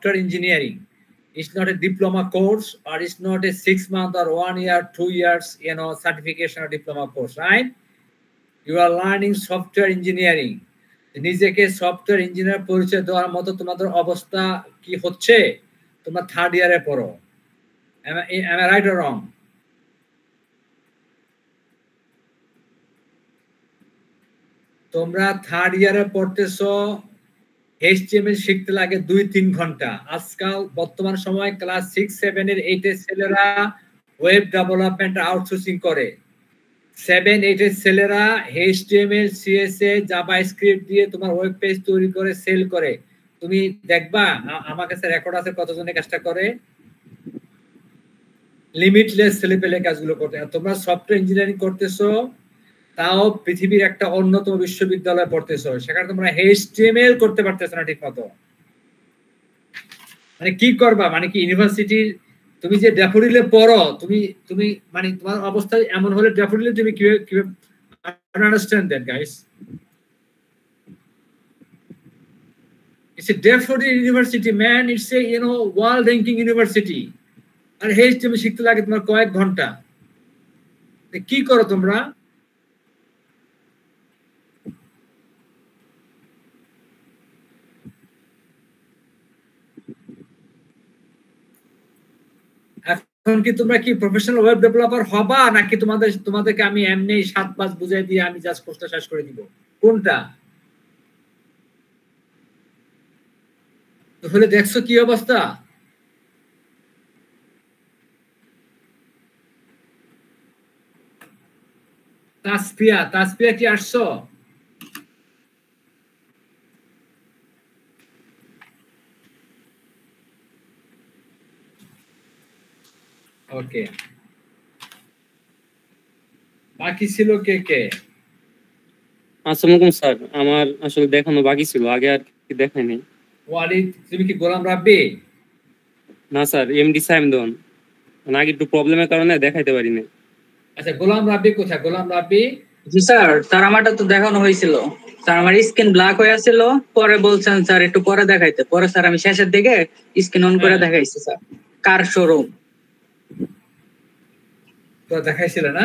software engineering. It's not a diploma course, or it's not a 6 month or 1 year, 2 years, certification or diploma course, right? You are learning software engineering. নিজেকে software engineer পরিচয় দেওয়ার মতো তোমাদের অবস্থা কি হচ্ছে? তোমরা থার্ড ইয়ারে পড়ো। Am I right or wrong? তোমরা থার্ড ইয়ারে পড়তেছো, HTML শিখতে লাগে 2-3 ঘন্টা। আজকাল বর্তমান সময় ক্লাস 6, 7 এর 8 এর ছেলেরা ওয়েব ডেভেলপমেন্ট আউটসোর্সিং করে। 7, 8 এর ছেলেরা HTML, CSS, জাভাস্ক্রিপ্ট দিয়ে তোমার ওয়েব পেজ তৈরি করে সেল করে। তুমি দেখবা আমার কাছে রেকর্ড আছে কতজনে কাজটা করে। লিমিটলেস ছেলেপেলে কাজগুলো করতে। তোমরা সফটওয়্যার ইঞ্জিনিয়ারিং করতেছো, তাও পৃথিবীর একটা অন্যতম বিশ্ববিদ্যালয়ে পড়তেছো, সেখানে তোমরা HTML করতে পারতেছো না ঠিক মতো। মানে কি করবা? মানে কি ইউনিভার্সিটির তুমি যে ড্যাফোডিলে পড়ো, তুমি মানে তোমার অবস্থা এমন হলে ড্যাফোডিলে তুমি কিভাবে understand that guys? It's a Daffodil University, man. It's a world ranking university. আর HTML শিখতে লাগে তোমার কয়েক ঘন্টা। কি করো তোমরা? এখন কি তোমরা কি প্রফেশনাল ওয়েব ডেভেলপার হবা, নাকি তোমাদেরকে আমি এমনি 7-5 বুঝাই দিয়ে আমি জাস্ট কোর্সটা শেষ করে দিব? কোনটা? তাহলে দেখছো কি অবস্থা। তাসপিয়া কি আসছো? ওকে, বাকি ছিল কে কে? আসসালামু আলাইকুম স্যার, আমার আসলে দেখানো বাকি ছিল, আগে আর কি দেখাই নাই। ওয়ালিদ, তুমি কি গোলাম রাব্বি? না স্যার, এমডি সাইমদন। মানে আগে একটু প্রবলেমের কারণে দেখাইতে পারি না। আচ্ছা, গোলাম রাব্বি কোথায়? গোলাম রাব্বি? জি স্যার, আমারটা তো দেখানো হয়েছিল স্যার, আমার স্ক্রিন ব্ল্যাক হয়ে আছিল, পরে বলছেন স্যার একটু পরে দেখাইতে। পরে স্যার আমি শেষের দিকে স্ক্রিন অন করে দেখাইছি স্যার। কার শোরুম তো দেখাইছিল না?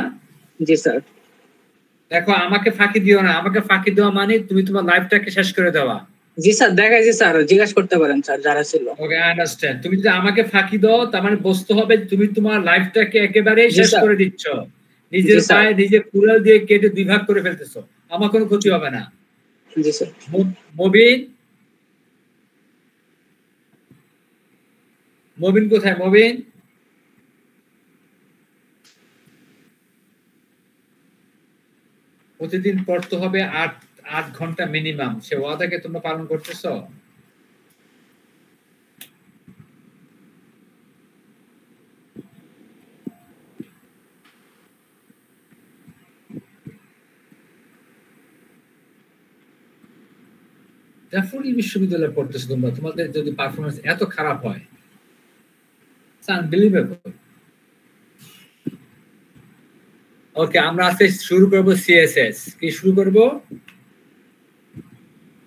জি স্যার। দেখো, আমাকে ফাঁকি দিও না। আমাকে ফাঁকি দেওয়া মানে তুমি তোমার লাইফটাকে শেষ করে দেওয়া। জি স্যার, দেখাইছি স্যার, জিজ্ঞাসা করতে পারেন স্যার যারা ছিল। ওকে, আই আন্ডারস্ট্যান্ড। তুমি যদি আমাকে ফাঁকি দাও, তার মানে বুঝতে হবে তুমি তোমার লাইফটাকে একেবারে শেষ করে দিচ্ছ। নিজের পায়ে নিজে কুড়াল দিয়ে কেটে 2 ভাগ করে ফেলতেছো। আমার কোনো ক্ষতি হবে না। জি স্যার। মবিন কোথায়? মবিন প্রতিদিন পড়তে হবে 8 ঘন্টা মিনিমাম। সে ওয়াদাকে তোমরা পালন করতেছো? ড্যাফোডিল বিশ্ববিদ্যালয়ে পড়তেছো তোমরা, তোমাদের যদি পারফরমেন্স এত খারাপ হয়, আনবিলিভেবল। ওকে, আমরা আজকে শুরু করব সিএসএস। কি শুরু করব?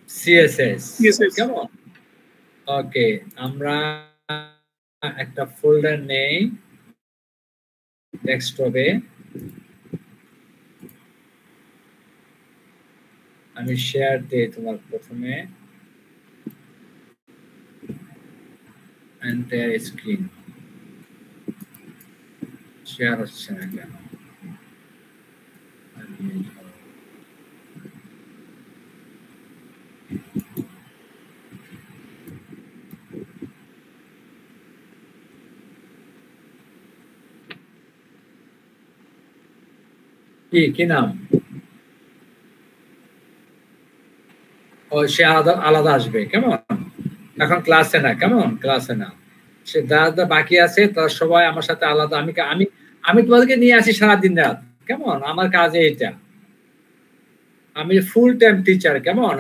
সিএসএস। কেমন? ওকে, আমরা একটা ফোল্ডার নেই ডেস্কটপে। আমি শেয়ার দিই তোমার প্রথমে এন্টায়ার স্ক্রিন। শেয়ার হচ্ছে না কেন? কি নাম? ও, সে আলাদা আসবে। কেমন? এখন ক্লাসে না। কেমন? ক্লাসে না। সে যারা বাকি আছে তারা সবাই আমার সাথে আলাদা। আমি তোমাদেরকে নিয়ে আসি সারাদিন রাত। কেমন? আমার কাজে এটা। আমি ফুল টাইম টিচার। কেমন?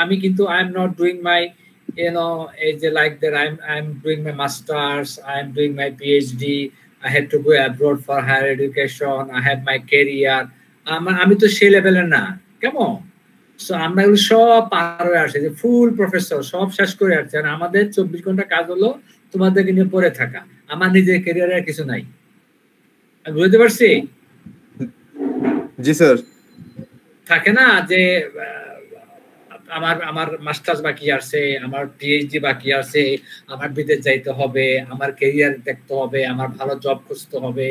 আমি কিন্তু I am not doing my এই যে like that I am doing my masters, I am doing my PhD, I have to go abroad for higher education, I have my career. আমি তো সেই লেভেলের না। কেমন? সো আমরা এগুলো সব পার হয়ে আসছি, যে ফুল প্রফেসর সব শেষ করে আসছে। আর আমাদের 24 ঘন্টা কাজ হলো তোমাদেরকে নিয়ে পড়ে থাকা। আমার নিজের ক্যারিয়ারে আর কিছু নাই। আমি বুঝতে পারছি? জি স্যার। থাকে না যে আমার আমার মাস্টার্স বাকি আছে, আমার পিএইচডি বাকি আছে, আমার বিদেশ যাইতে হবে, আমার ক্যারিয়ার দেখতে হবে, আমার ভালো জব খুঁজতে হবে,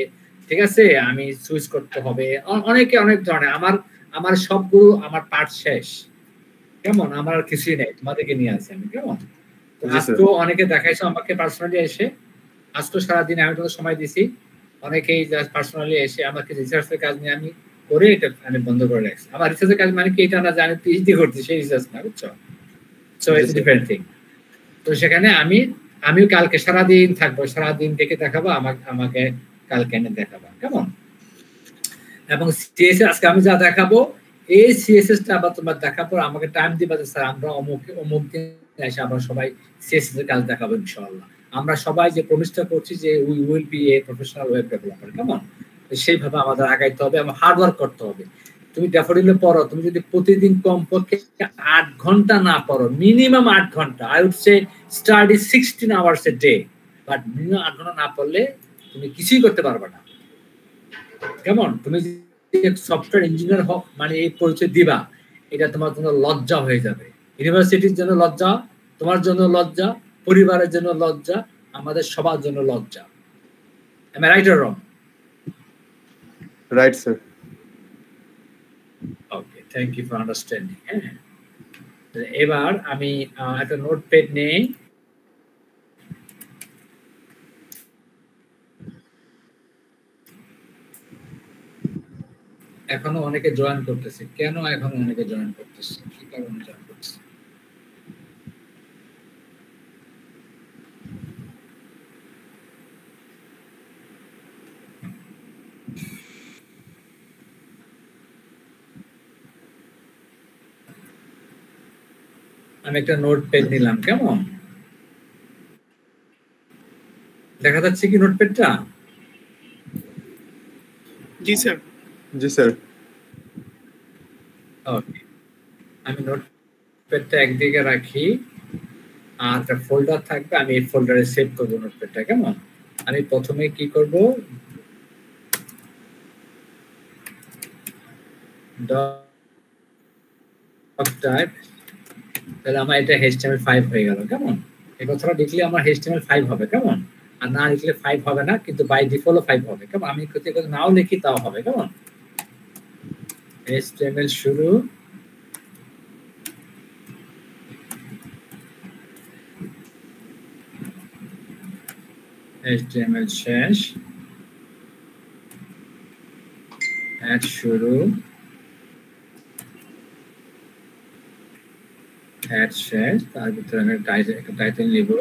ঠিক আছে, আমি সুইচ করতে হবে, অনেকে অনেক ধরনের। আমার আমার সবগুলো আমার পার্ট শেষ, কেমন? আমার আর কিছুই নেই, তোমাদেরকে নিয়ে আসি আমি, কেমন? তো আজকেও অনেকে দেখাইছো আমাকে পার্সোনালি এসে, আজকেও সারাদিন আমি তোমাকে সময় দিছি, অনেকেই পার্সোনালি এসে আমাকে রিসার্চের কাজ নিয়ে আমি করে এটা আমি বন্ধ করে রাখছি। আমার রিসার্চের কাজ মানে কি, এটা না জানি পিএইচডি করতে, সেই রিসার্চ না, বুঝছো? So it's different thing. তো সেখানে আমিও কালকে সারাদিন থাকবো, সারাদিন দেখে দেখাবো, আমাকে কালকে এনে দেখাবো, কেমন? এবং সিএসএস আজকে আমি যা দেখাবো, এই সিএসএস টা আবার তোমার দেখাবো, আমাকে টাইম দিবা যে স্যার আমরা অমুক দিন এসে আবার সবাই সিএসএস এর কাজ দেখাবো ইনশাআল্লাহ। আমরা সবাই যে প্রমিসটা করছি যে we will B a professional web developer, কেমন? সেইভাবে আমাদের আগাইতে হবে এবং হার্ড ওয়ার্ক করতে হবে। তুমি ড্যাফোডিলে পড়ো, তুমি যদি প্রতিদিন কমপক্ষে 8 ঘন্টা না পড়ো, মিনিমাম 8 ঘন্টা, I would say study 16 hours a day, but minimum 8 ঘন্টা না পড়লে তুমি কিছুই করতে পারবে না, কেমন? তুমি সফটওয়্যার ইঞ্জিনিয়ার হোক মানে এই পরিচয় দিবা, এটা তোমার জন্য লজ্জা হয়ে যাবে। ইউনিভার্সিটির জন্য লজ্জা, তোমার জন্য লজ্জা, পরিবারের জন্য লজ্জা, আমাদের সবার জন্য লজ্জা। Am I right or wrong? Right, sir. Okay, thank you for understanding. এবার আমি একটা নোটপ্যাড নেই, এখনো অনেকে জয়েন করতেছে, কেন এখনো অনেকে জয়েন করতেছে, কি কারণে জয়েন করতেছে? আমি একটা নোটপ্যাড নিলাম, কেমন? দেখা যাচ্ছে কি নোটপ্যাডটা? জি স্যার। জি স্যার। ওকে, আমি নোটপ্যাডটা একদিকে রাখি, আর একটা ফোল্ডার থাকবে, আমি এই ফোল্ডারে সেভ করবো নোটপ্যাডটা, কেমন? আমি প্রথমে কি করব, ডক টাইপ, তাহলে আমার এটা HTML5 হয়ে গেল, কেমন? এই কথাটা লিখলে আমার HTML5 হবে, কেমন? আর না লিখলে 5 হবে না, কিন্তু বাই ডিফল্ট 5 হবে, কেমন? আমি যদি নাও লিখি তাও হবে, কেমন? HTML শুরু, HTML শেষ, অ্যাড শুরু, অ্যাড শেষ, তার ভিতরে আমি একটা টাইটেল লিখব,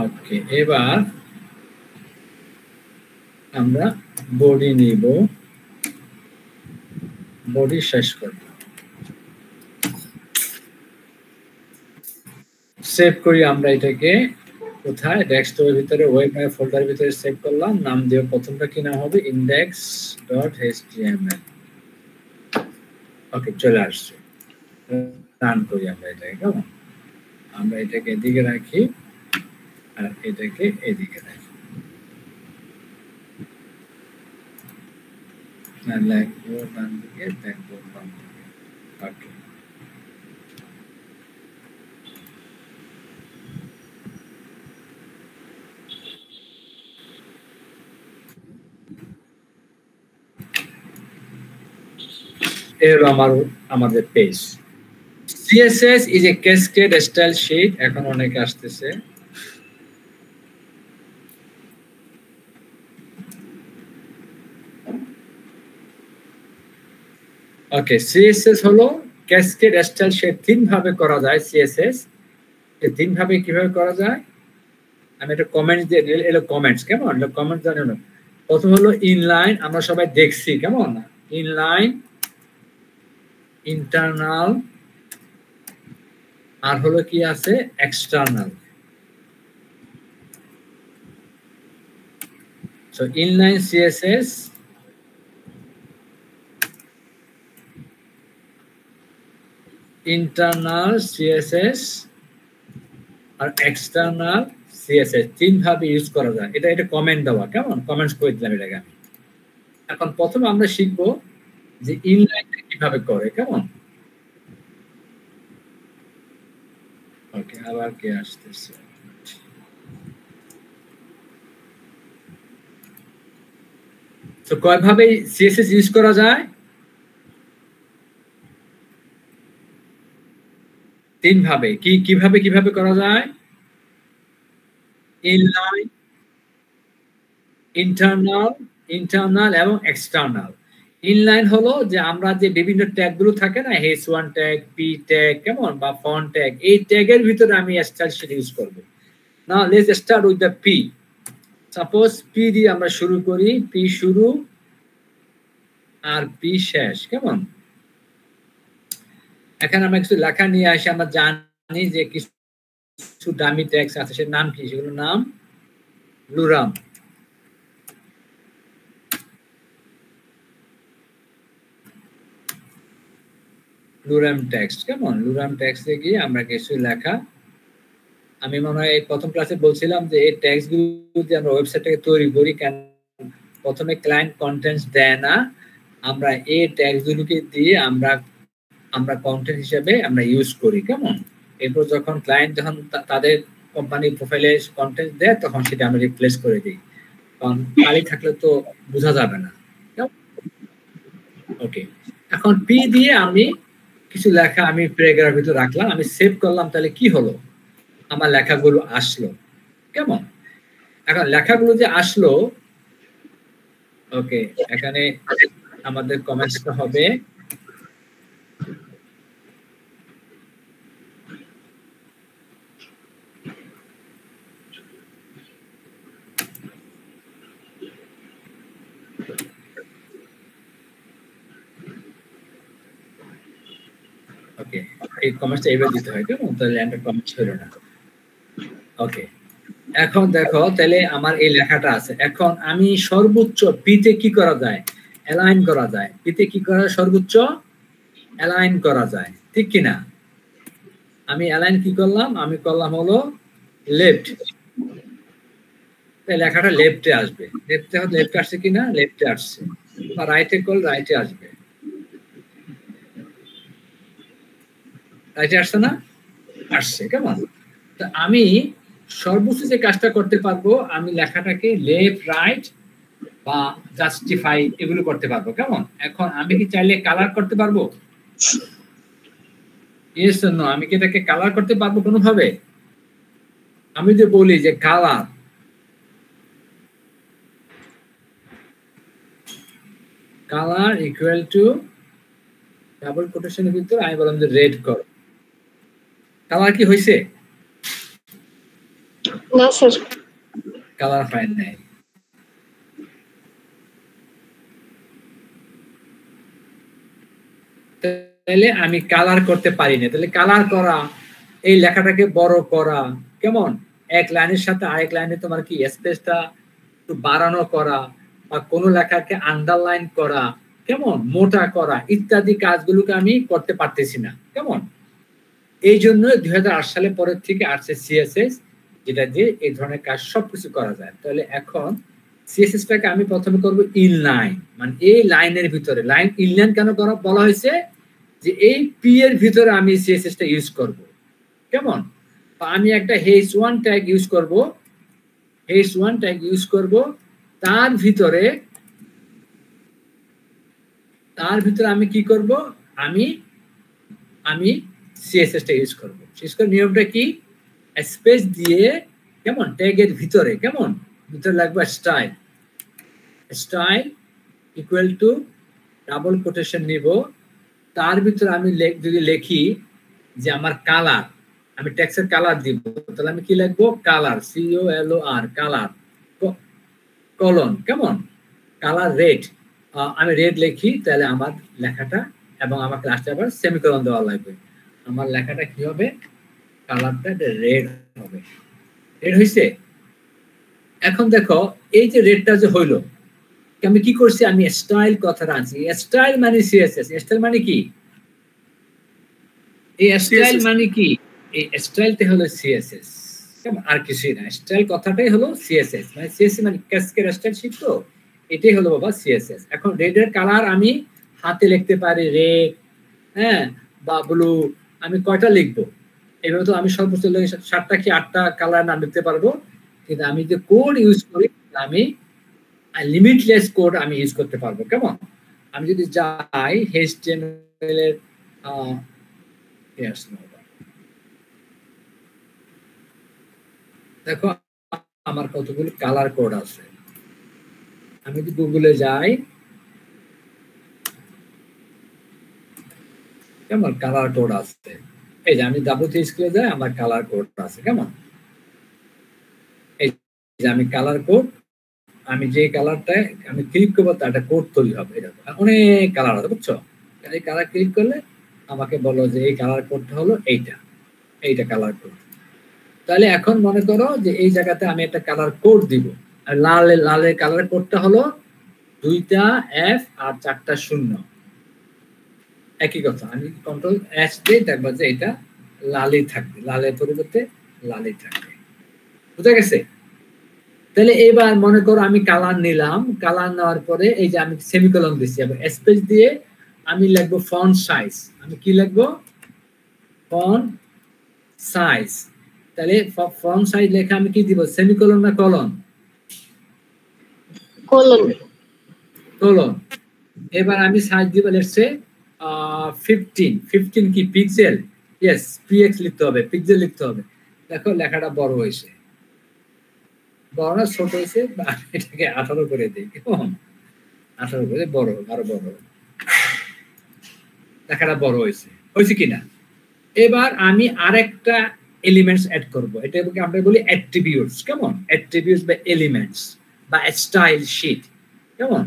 ওকে। এবার আমরা বডি নিব, বডি শেষ করব, সেভ করি আমরা এটাকে কোথায়, ডেস্কটপের ভিতরে, ওয়েব ফোল্ডারের ভিতরে সেভ করলাম, নাম দিয়ে প্রথমটা কি নাম হবে, index.html। ওকে, চলে আসছে, রান করি আমরা এটাকে, কেমন? আমরা এটাকে এদিকে রাখি আর এটাকে এদিকে রাখি, লিখবো ডান দিকে, দেখবো বাম দিকে। ওকে, এর আমাদের page. CSS is a cascade style sheet, এখন অনেকে আসতেছে। ওকে, CSS হলো ক্যাসকেড স্টাইল শেড, তিন ভাবে করা যায় CSS। তিন ভাবে কিভাবে করা যায় আমি একটা কমেন্ট দিয়ে এলো কমেন্টস কেমন কমেন্ট জানেন প্রথম হলো ইনলাইন আমরা সবাই দেখছি কেমন ইনলাইন ইন্টারনাল আর হলো কি আছে external so inline CSS internal CSS আর এক্সটার্নাল সিএসএস তিন ভাবে ইউজ করা যায় এটা কমেন্ট দেওয়া কেমন কমেন্টস করে দিলাম এটাকে আমি এখন প্রথমে আমরা শিখবো যে ইনলাইনটা কিভাবে করে কেমন ওকে আবার কে আসতেছে তো কয়ভাবে সিএসএস ইউজ করা যায় তিন ভাবে কিভাবে করা যায় ইনলাইন ইন্টারনাল এবং এক্সটার্নাল ইনলাইন হলো যে আমরা যে বিভিন্ন ট্যাগ গুলো থাকে না H1 ট্যাগ পি ট্যাগ কেমন বা ফন্ট ট্যাগ এই ট্যাগের ভিতরে আমি স্টাইল শিট ইউজ করব now let's start with the P suppose P দিয়ে আমরা শুরু করি পি শুরু আর পি শেষ কেমন এখানে আমরা কিছু লেখা নিয়ে আসি আমরা জানি যে কিছু ডামি ট্যাগস আছে সেটার নাম কি সেগুলোর নাম লুরাম লুরাম টেক্সট কেমন লুরাম টেক্সটে গিয়ে আমরা কিছু লেখা আমি মনে হয় প্রথম ক্লাসে বলছিলাম যে এই ট্যাগস গুলো দিয়ে আমরা ওয়েবসাইটটাকে তৈরি করি কেন প্রথমে ক্লায়েন্ট কন্টেন্টস দেয় না আমরা এই ট্যাগস গুলোকে দিয়ে আমরা কন্টেন্ট হিসেবে আমরা ইউজ করি কেমন এরপর যখন ক্লায়েন্ট যখন তাদের কোম্পানি প্রোফাইলে কন্টেন্ট দেয় তখন সেটা আমরা রিপ্লেস করে দিই কারণ খালি থাকলে তো বোঝা যাবে না ওকে এখন পি দিয়ে আমি কিছু লেখা আমি প্যারাগ্রাফের ভিতরে রাখলাম আমি সেভ করলাম তাহলে কি হলো আমার লেখাগুলো আসলো কেমন এখন লেখাগুলো যে আসলো ওকে এখানে আমাদের কমেন্টসটা হবে ওকে এই কমেন্টটা এভাবে দিতে হয় কেমন তাহলে একটা কমেন্ট ছিল না ওকে এখন দেখো তাহলে আমার এই লেখাটা আছে এখন আমি সর্বোচ্চ পিতে কি করা যায় অ্যালাইন করা যায় পিতে কি করা সর্বোচ্চ অ্যালাইন করা যায় ঠিক কি না আমি অ্যালাইন কি করলাম আমি করলাম হলো লেফট তাই লেখাটা লেফটে আসবে লেফটে আসছে কিনা লেফটে আসছে বা রাইটে কল রাইটে আসবে রাইটে আসছে না আসছে কেমন তো আমি সর্বোচ্চ যে কাজটা করতে পারবো আমি লেখাটাকে লেফট রাইট বা জাস্টিফাই এগুলো করতে পারবো কেমন এখন আমি কি চাইলে কালার করতে পারবো ইয়েস নো আমি কি এটাকে কালার করতে পারবো কোনোভাবে আমি যে বলি যে কালার ইকুয়াল টু ডাবল কোটেশনের ভিতরে আমি বললাম যে রেড করো কালার কি হয়েছে না স্যার কালার হয় নাই তাহলে আমি কালার করতে পারি না তাহলে কালার করা এই লেখাটাকে বড় করা কেমন এক লাইনের সাথে আরেক লাইনে তোমার কি স্পেসটা একটু বাড়ানো করা বা কোনো লেখাকে আন্ডারলাইন করা কেমন মোটা করা ইত্যাদি কাজগুলোকে আমি করতে পারতেছি না কেমন এই জন্য 2008 সালে পরের থেকে আসছে সিএসএস যেটা দিয়ে এই ধরনের কাজ সবকিছু করা যায় তাহলে এখন সিএসএসটাকে আমি প্রথমে করব ইনলাইন মানে এই লাইনের ভিতরে লাইন ইনলাইন কেন করা বলা হয়েছে যে এই পি এর ভিতরে আমি সিএসএসটা ইউজ করব কেমন আমি একটা H1 ট্যাগ ইউজ করব তার ভিতরে আমি কি করব আমি সিএসএসটা ইউজ করব শেষ করে নিয়মটা কি স্পেস দিয়ে কেমন ট্যাগের ভিতরে কেমন ভিতরে লাগবে style equal to double quotation নিব তার ভিতরে আমি যদি লিখি যে আমার কালার আমি টেক্সটের কালার দিব, তাহলে আমি কি লিখবো? কালার, COLOR, কালার, কলন, কেমন? কালার রেড, আমি রেড লিখি, তাহলে আমার লেখাটা, এবং আমাকে লাস্টে আবার সেমিকোলন দেওয়া লাগবে। আমার লেখাটা কি হবে? কালারটা রেড হবে। রেড হইছে? এখন দেখো এই যে রেডটা যে হইলো, আমি কি করছি? আমি স্টাইল কথাটা আনছি। স্টাইল মানে সিএসএস। স্টাইল মানে কি? এই স্টাইল মানে কি? এই স্টাইলটা হলো সিএসএস, আর কিছুই না। স্টাইল কথাটাই হলো সিএসএস, মানে সিএসএস মানে ক্যাসকেড স্টাইল শিট, তো এটাই হলো বাবা সিএসএস। এখন রেডের কালার আমি হাতে লিখতে পারি রেড, হ্যাঁ, বা ব্লু। আমি কয়টা লিখবো? এভাবে তো আমি সর্বোচ্চ 7টা কি 8টা কালার নাম লিখতে পারবো, কিন্তু আমি যে কোড ইউজ করি, আমি লিমিটলেস কোড আমি ইউজ করতে পারবো। কেমন? আমি যদি যাই HTML এর দেখো আমার কতগুলো কালার কোড আছে। আমি যদি গুগলে যাই, কেমন কালার কোড আছে, এই যে আমি WT স্কুলে যাই, আমার কালার কোড আছে। কেমন? এই যে আমি কালার কোড, আমি যে কালারটায় আমি ক্লিক করবো তার একটা কোড তৈরি হবে। এটা অনেক কালার আছে, বুঝছো? এই কালার ক্লিক করলে আমাকে বলো যে এই কালার কোডটা হলো এইটা কালার কোড। তাহলে এখন মনে করো যে এই জায়গাতে আমি একটা কালার কোড দিব, আর লালের কালার কোডটা হলো 2টা F আর 4টা 0। একই কথা, আমি Ctrl+H দিয়ে দেখবো যে এটা লালই থাকবে, লালের পরিবর্তে লালই থাকবে। বুঝা গেছে? তাহলে এবার মনে করো আমি কালার নিলাম, কালার নেওয়ার পরে এই যে আমি সেমিকোলন দিচ্ছি, এবং স্পেস দিয়ে আমি লিখবো ফন্ট সাইজ। আমি কি লিখবো? Font size. তাহলে ফন্ট সাইজ লেখা আমি কি দিব? সেমিকোলন না কলন? কলন। কলন। এবার আমি সাইজ দিব লেটসে 15 কি পিক্সেল? ইয়েস, PX লিখতে হবে, পিক্সেল লিখতে হবে। দেখো লেখাটা বড় হয়েছে, বড় না ছোট হয়েছে? এটাকে 18 করে দিই। কেমন? 18 করে বড়, আরো বড়, লেখাটা বড় হয়েছে কিনা? এবার আমি আরেকটা এলিমেন্টস অ্যাড করব, এটাকে আমরা বলি অ্যাট্রিবিউটস। কেমন? অ্যাট্রিবিউটস বা এলিমেন্টস বা স্টাইল শিট। কেমন?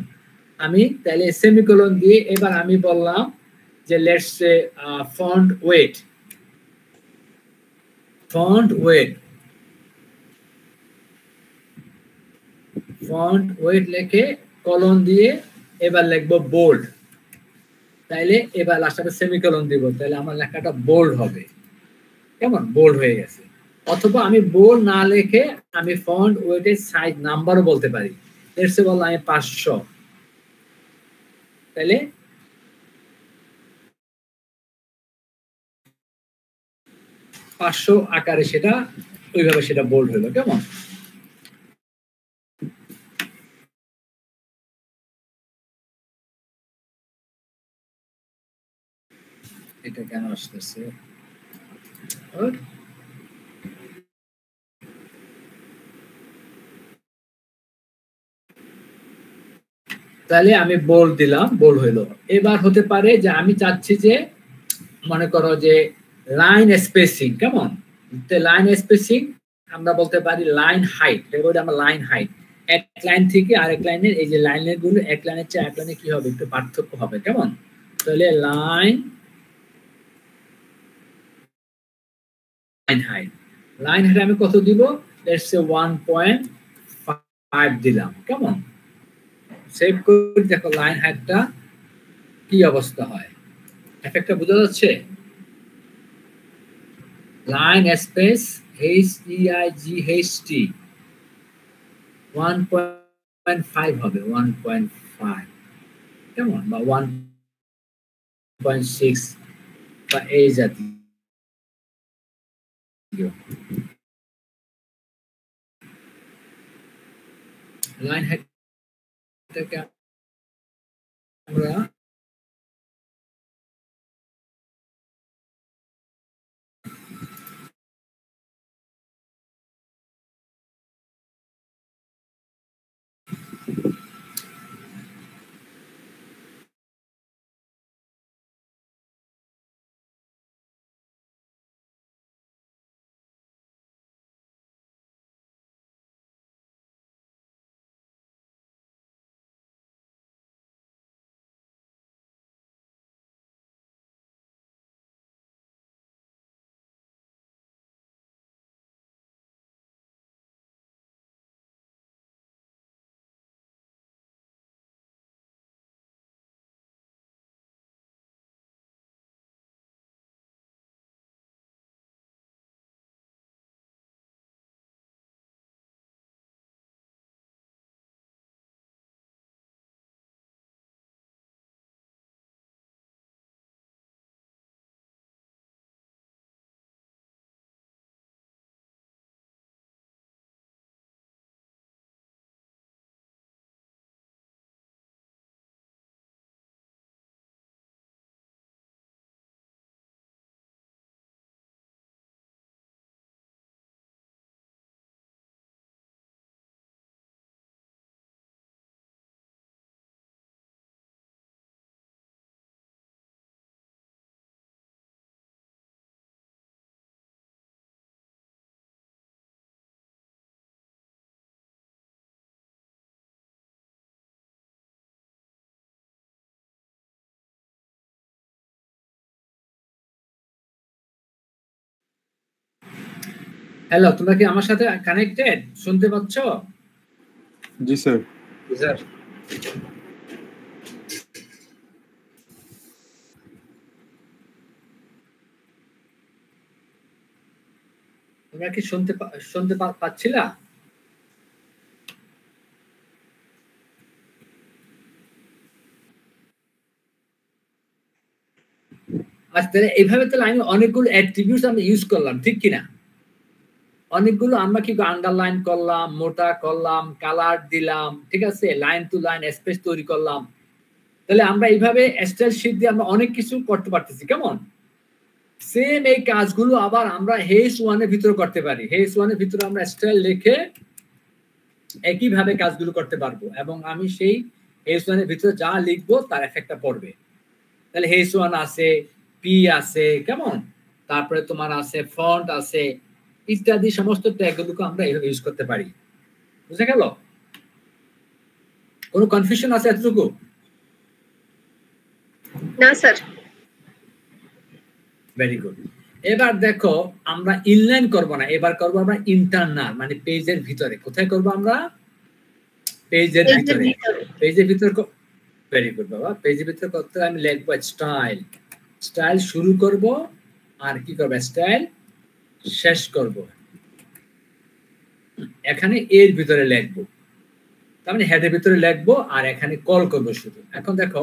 আমি তাহলে সেমিকোলন দিয়ে এবার আমি বললাম যে let's say font wait, font wait লিখে কলন দিয়ে এবার লিখবো বোল্ড। তাইলে এবার লাস্টে সেমিকোলন দিব, তাহলে আমার লেখাটা বোল্ড হবে। কেমন? বোল্ড হয়ে গেছে। অথবা আমি বোল্ড না লিখে আমি ফন্ট ওয়েটের সাইজ নাম্বারও বলতে পারি। লেটস সে বললাম আমি 500, তাহলে 500 আকারে সেটা ওইভাবে সেটা বোল্ড হলো। কেমন? এটা কেন আসতেছে? তাহলে আমি বোল্ড দিলাম, বোল্ড হইলো। এবার হতে পারে যে আমি চাচ্ছি যে মনে করো যে লাইন স্পেসিং। কেমন? লাইন স্পেসিং আমরা বলতে পারি লাইন হাইট। এটা আমরা লাইন হাইট, এক লাইন থেকে আরেক লাইনের এই যে লাইনের গুলো এক লাইনের চেয়ে এক লাইনে কি হবে? একটু পার্থক্য হবে। কেমন? তাহলে লাইন হাইট, আমি কত দিব? লেটস সে 1.5 দিলাম। কেমন? সেভ করে দেখো লাইন হাইটটা কি অবস্থা হয়। এফেক্টটা বোঝা যাচ্ছে? লাইন স্পেস HEIGHT 1.5 হবে, 1.5। কেমন? বা 1.6 বা এই জাতীয়। লাইন হাইটটাকে আমরা হ্যালো, তোমরা কি আমার সাথে কানেক্টেড? শুনতে পাচ্ছ? জি স্যার। স্যার, তোমরা কি শুনতে পাচ্ছিলা? আচ্ছা, তাহলে এইভাবে তাহলে আমি অনেকগুলো অ্যাট্রিবিউটস আমি ইউজ করলাম, ঠিক কিনা? অনেকগুলো আমরা কি আন্ডারলাইন করলাম, মোটা করলাম, কালার দিলাম, ঠিক আছে, লাইন টু লাইন স্পেস তৈরি করলাম। তাহলে আমরা এইভাবে স্টাইল শীট দিয়ে আমরা অনেক কিছু করতে পারতেছি। কেমন? সেম এই কাজগুলো আবার আমরা হেস ওয়ানের ভিতরে করতে পারি। হেস ওয়ানের ভিতরে আমরা স্টাইল লিখে একইভাবে কাজগুলো করতে পারবো, এবং আমি সেই হেস ওয়ানের ভিতরে যা লিখবো তার এফেক্টটা পড়বে। তাহলে হেস ওয়ান আছে, পি আছে, কেমন, তারপরে তোমার আছে ফন্ট আছে, ইত্যাদি সমস্ত ট্যাগগুলোকে আমরা এইভাবে ইউজ করতে পারি। বুঝা গেল? কোনো কনফিউশন আছে এতটুকু? না স্যার। Very good. এবার দেখো, আমরা ইনলাইন করব না, এবার করব আমরা ইন্টারনাল, মানে পেজের ভিতরে। কোথায় করব আমরা? পেজের ভিতরে। পেজের ভিতরে। ভেরি গুড বাবা। পেজের ভিতরে করতে আমি লিখব স্টাইল। স্টাইল শুরু করব, আর কি করব? স্টাইল শেষ করব। এখানে এর ভিতরে লিখব, তার মানে হেডের ভিতরে লিখব, আর এখানে কল করব শুধু। এখন দেখো,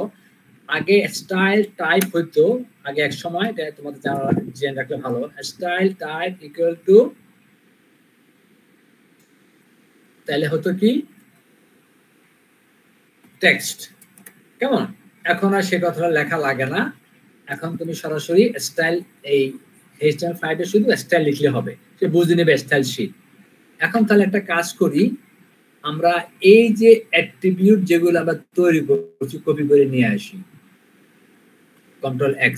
আগে স্টাইল টাইপ হইতো, আগে এক সময়, এটা তোমাদের জেনে রাখলে ভালো, স্টাইল টাইপ ইকুয়াল টু, তাহলে হতো কি টেক্সট। কেমন? এখন আর সে কথাটা লেখা লাগে না, এখন তুমি সরাসরি স্টাইল, এই HTML5 এ শুধু স্টাইল লিখলে হবে, সে বুঝে নেবে স্টাইল শীট। এখন তাহলে একটা কাজ করি, আমরা এই যে অ্যাট্রিবিউট যেগুলো আমরা তৈরি করছি, কপি করে নিয়ে আসি, Ctrl+X।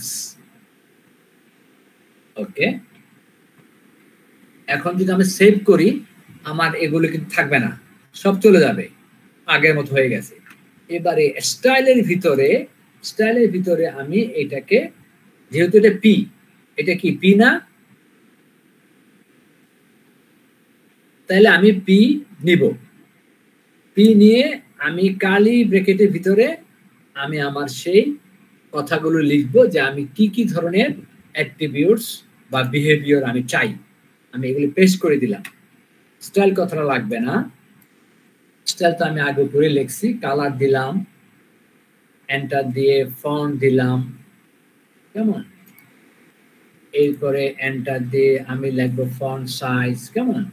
ওকে, এখন যদি আমি সেভ করি, আমার এগুলো কিন্তু থাকবে না, সব চলে যাবে, আগের মতো হয়ে গেছে। এবারে স্টাইলের ভিতরে আমি এটাকে, যেহেতু এটা পি, এটা কি পি না? তাহলে আমি পি নিব। পি নিয়ে আমি কার্লি ব্র্যাকেটের ভিতরে আমি আমার সেই কথাগুলো লিখবো, যে আমি কি কি ধরনের অ্যাট্রিবিউটস বা বিহেভিয়ার আমি চাই, আমি এগুলি পেস্ট করে দিলাম। স্টাইল কথাটা লাগবে না, স্টাইল তো আমি আগে করে লিখছি। কালার দিলাম, এন্টার দিয়ে ফন্ট দিলাম, কেমন, এরপরে এন্টার দিয়ে আমি লিখবো ফন্ট সাইজ, কেমন,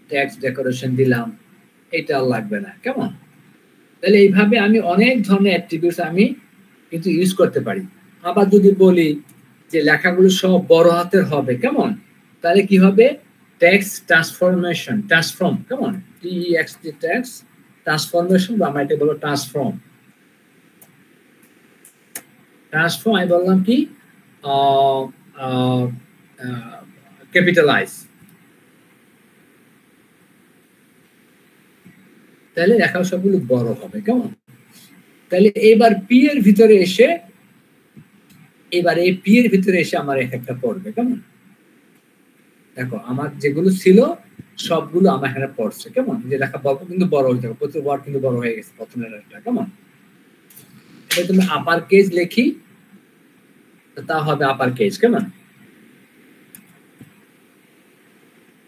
টেক্সট ডেকোরেশন দিলাম, এটা লাগবে না, কেমন। তাহলে এইভাবে আমি অনেক ধরনের অ্যাট্রিবিউটস আমি কিন্তু ইউজ করতে পারি। আবার যদি বলি যে লেখাগুলো সব বড় হাতের হবে, কেমন, তাহলে কি হবে? টেক্সট ট্রান্সফরমেশন, ট্রান্সফর্ম, কেমন, TEXT টেক্সট ট্রান্সফরমেশন, বা আমরা এটা বলবো ট্রান্সফর্ম। ট্রান্সফর্ম আমি বললাম কি ক্যাপিটালাইজ, তাহলে লেখা সবগুলো বড় হবে, কেমন। তাহলে এবার পি এর ভিতরে এসে, এবার এই পি এর ভিতরে এসে আমার একটা পড়বে, কেমন। দেখো, আমার যেগুলো ছিল সবগুলো আমার এখানে পড়ছে, কেমন, যে লেখা বড় কিন্তু বড় হয়ে যাবে, প্রতি ওয়ার্ড কিন্তু বড় হয়ে গেছে প্রথম লেটারটা, কেমন। এটা তুমি আপার কেস লিখি, তা হবে আপার কেস, কেমন,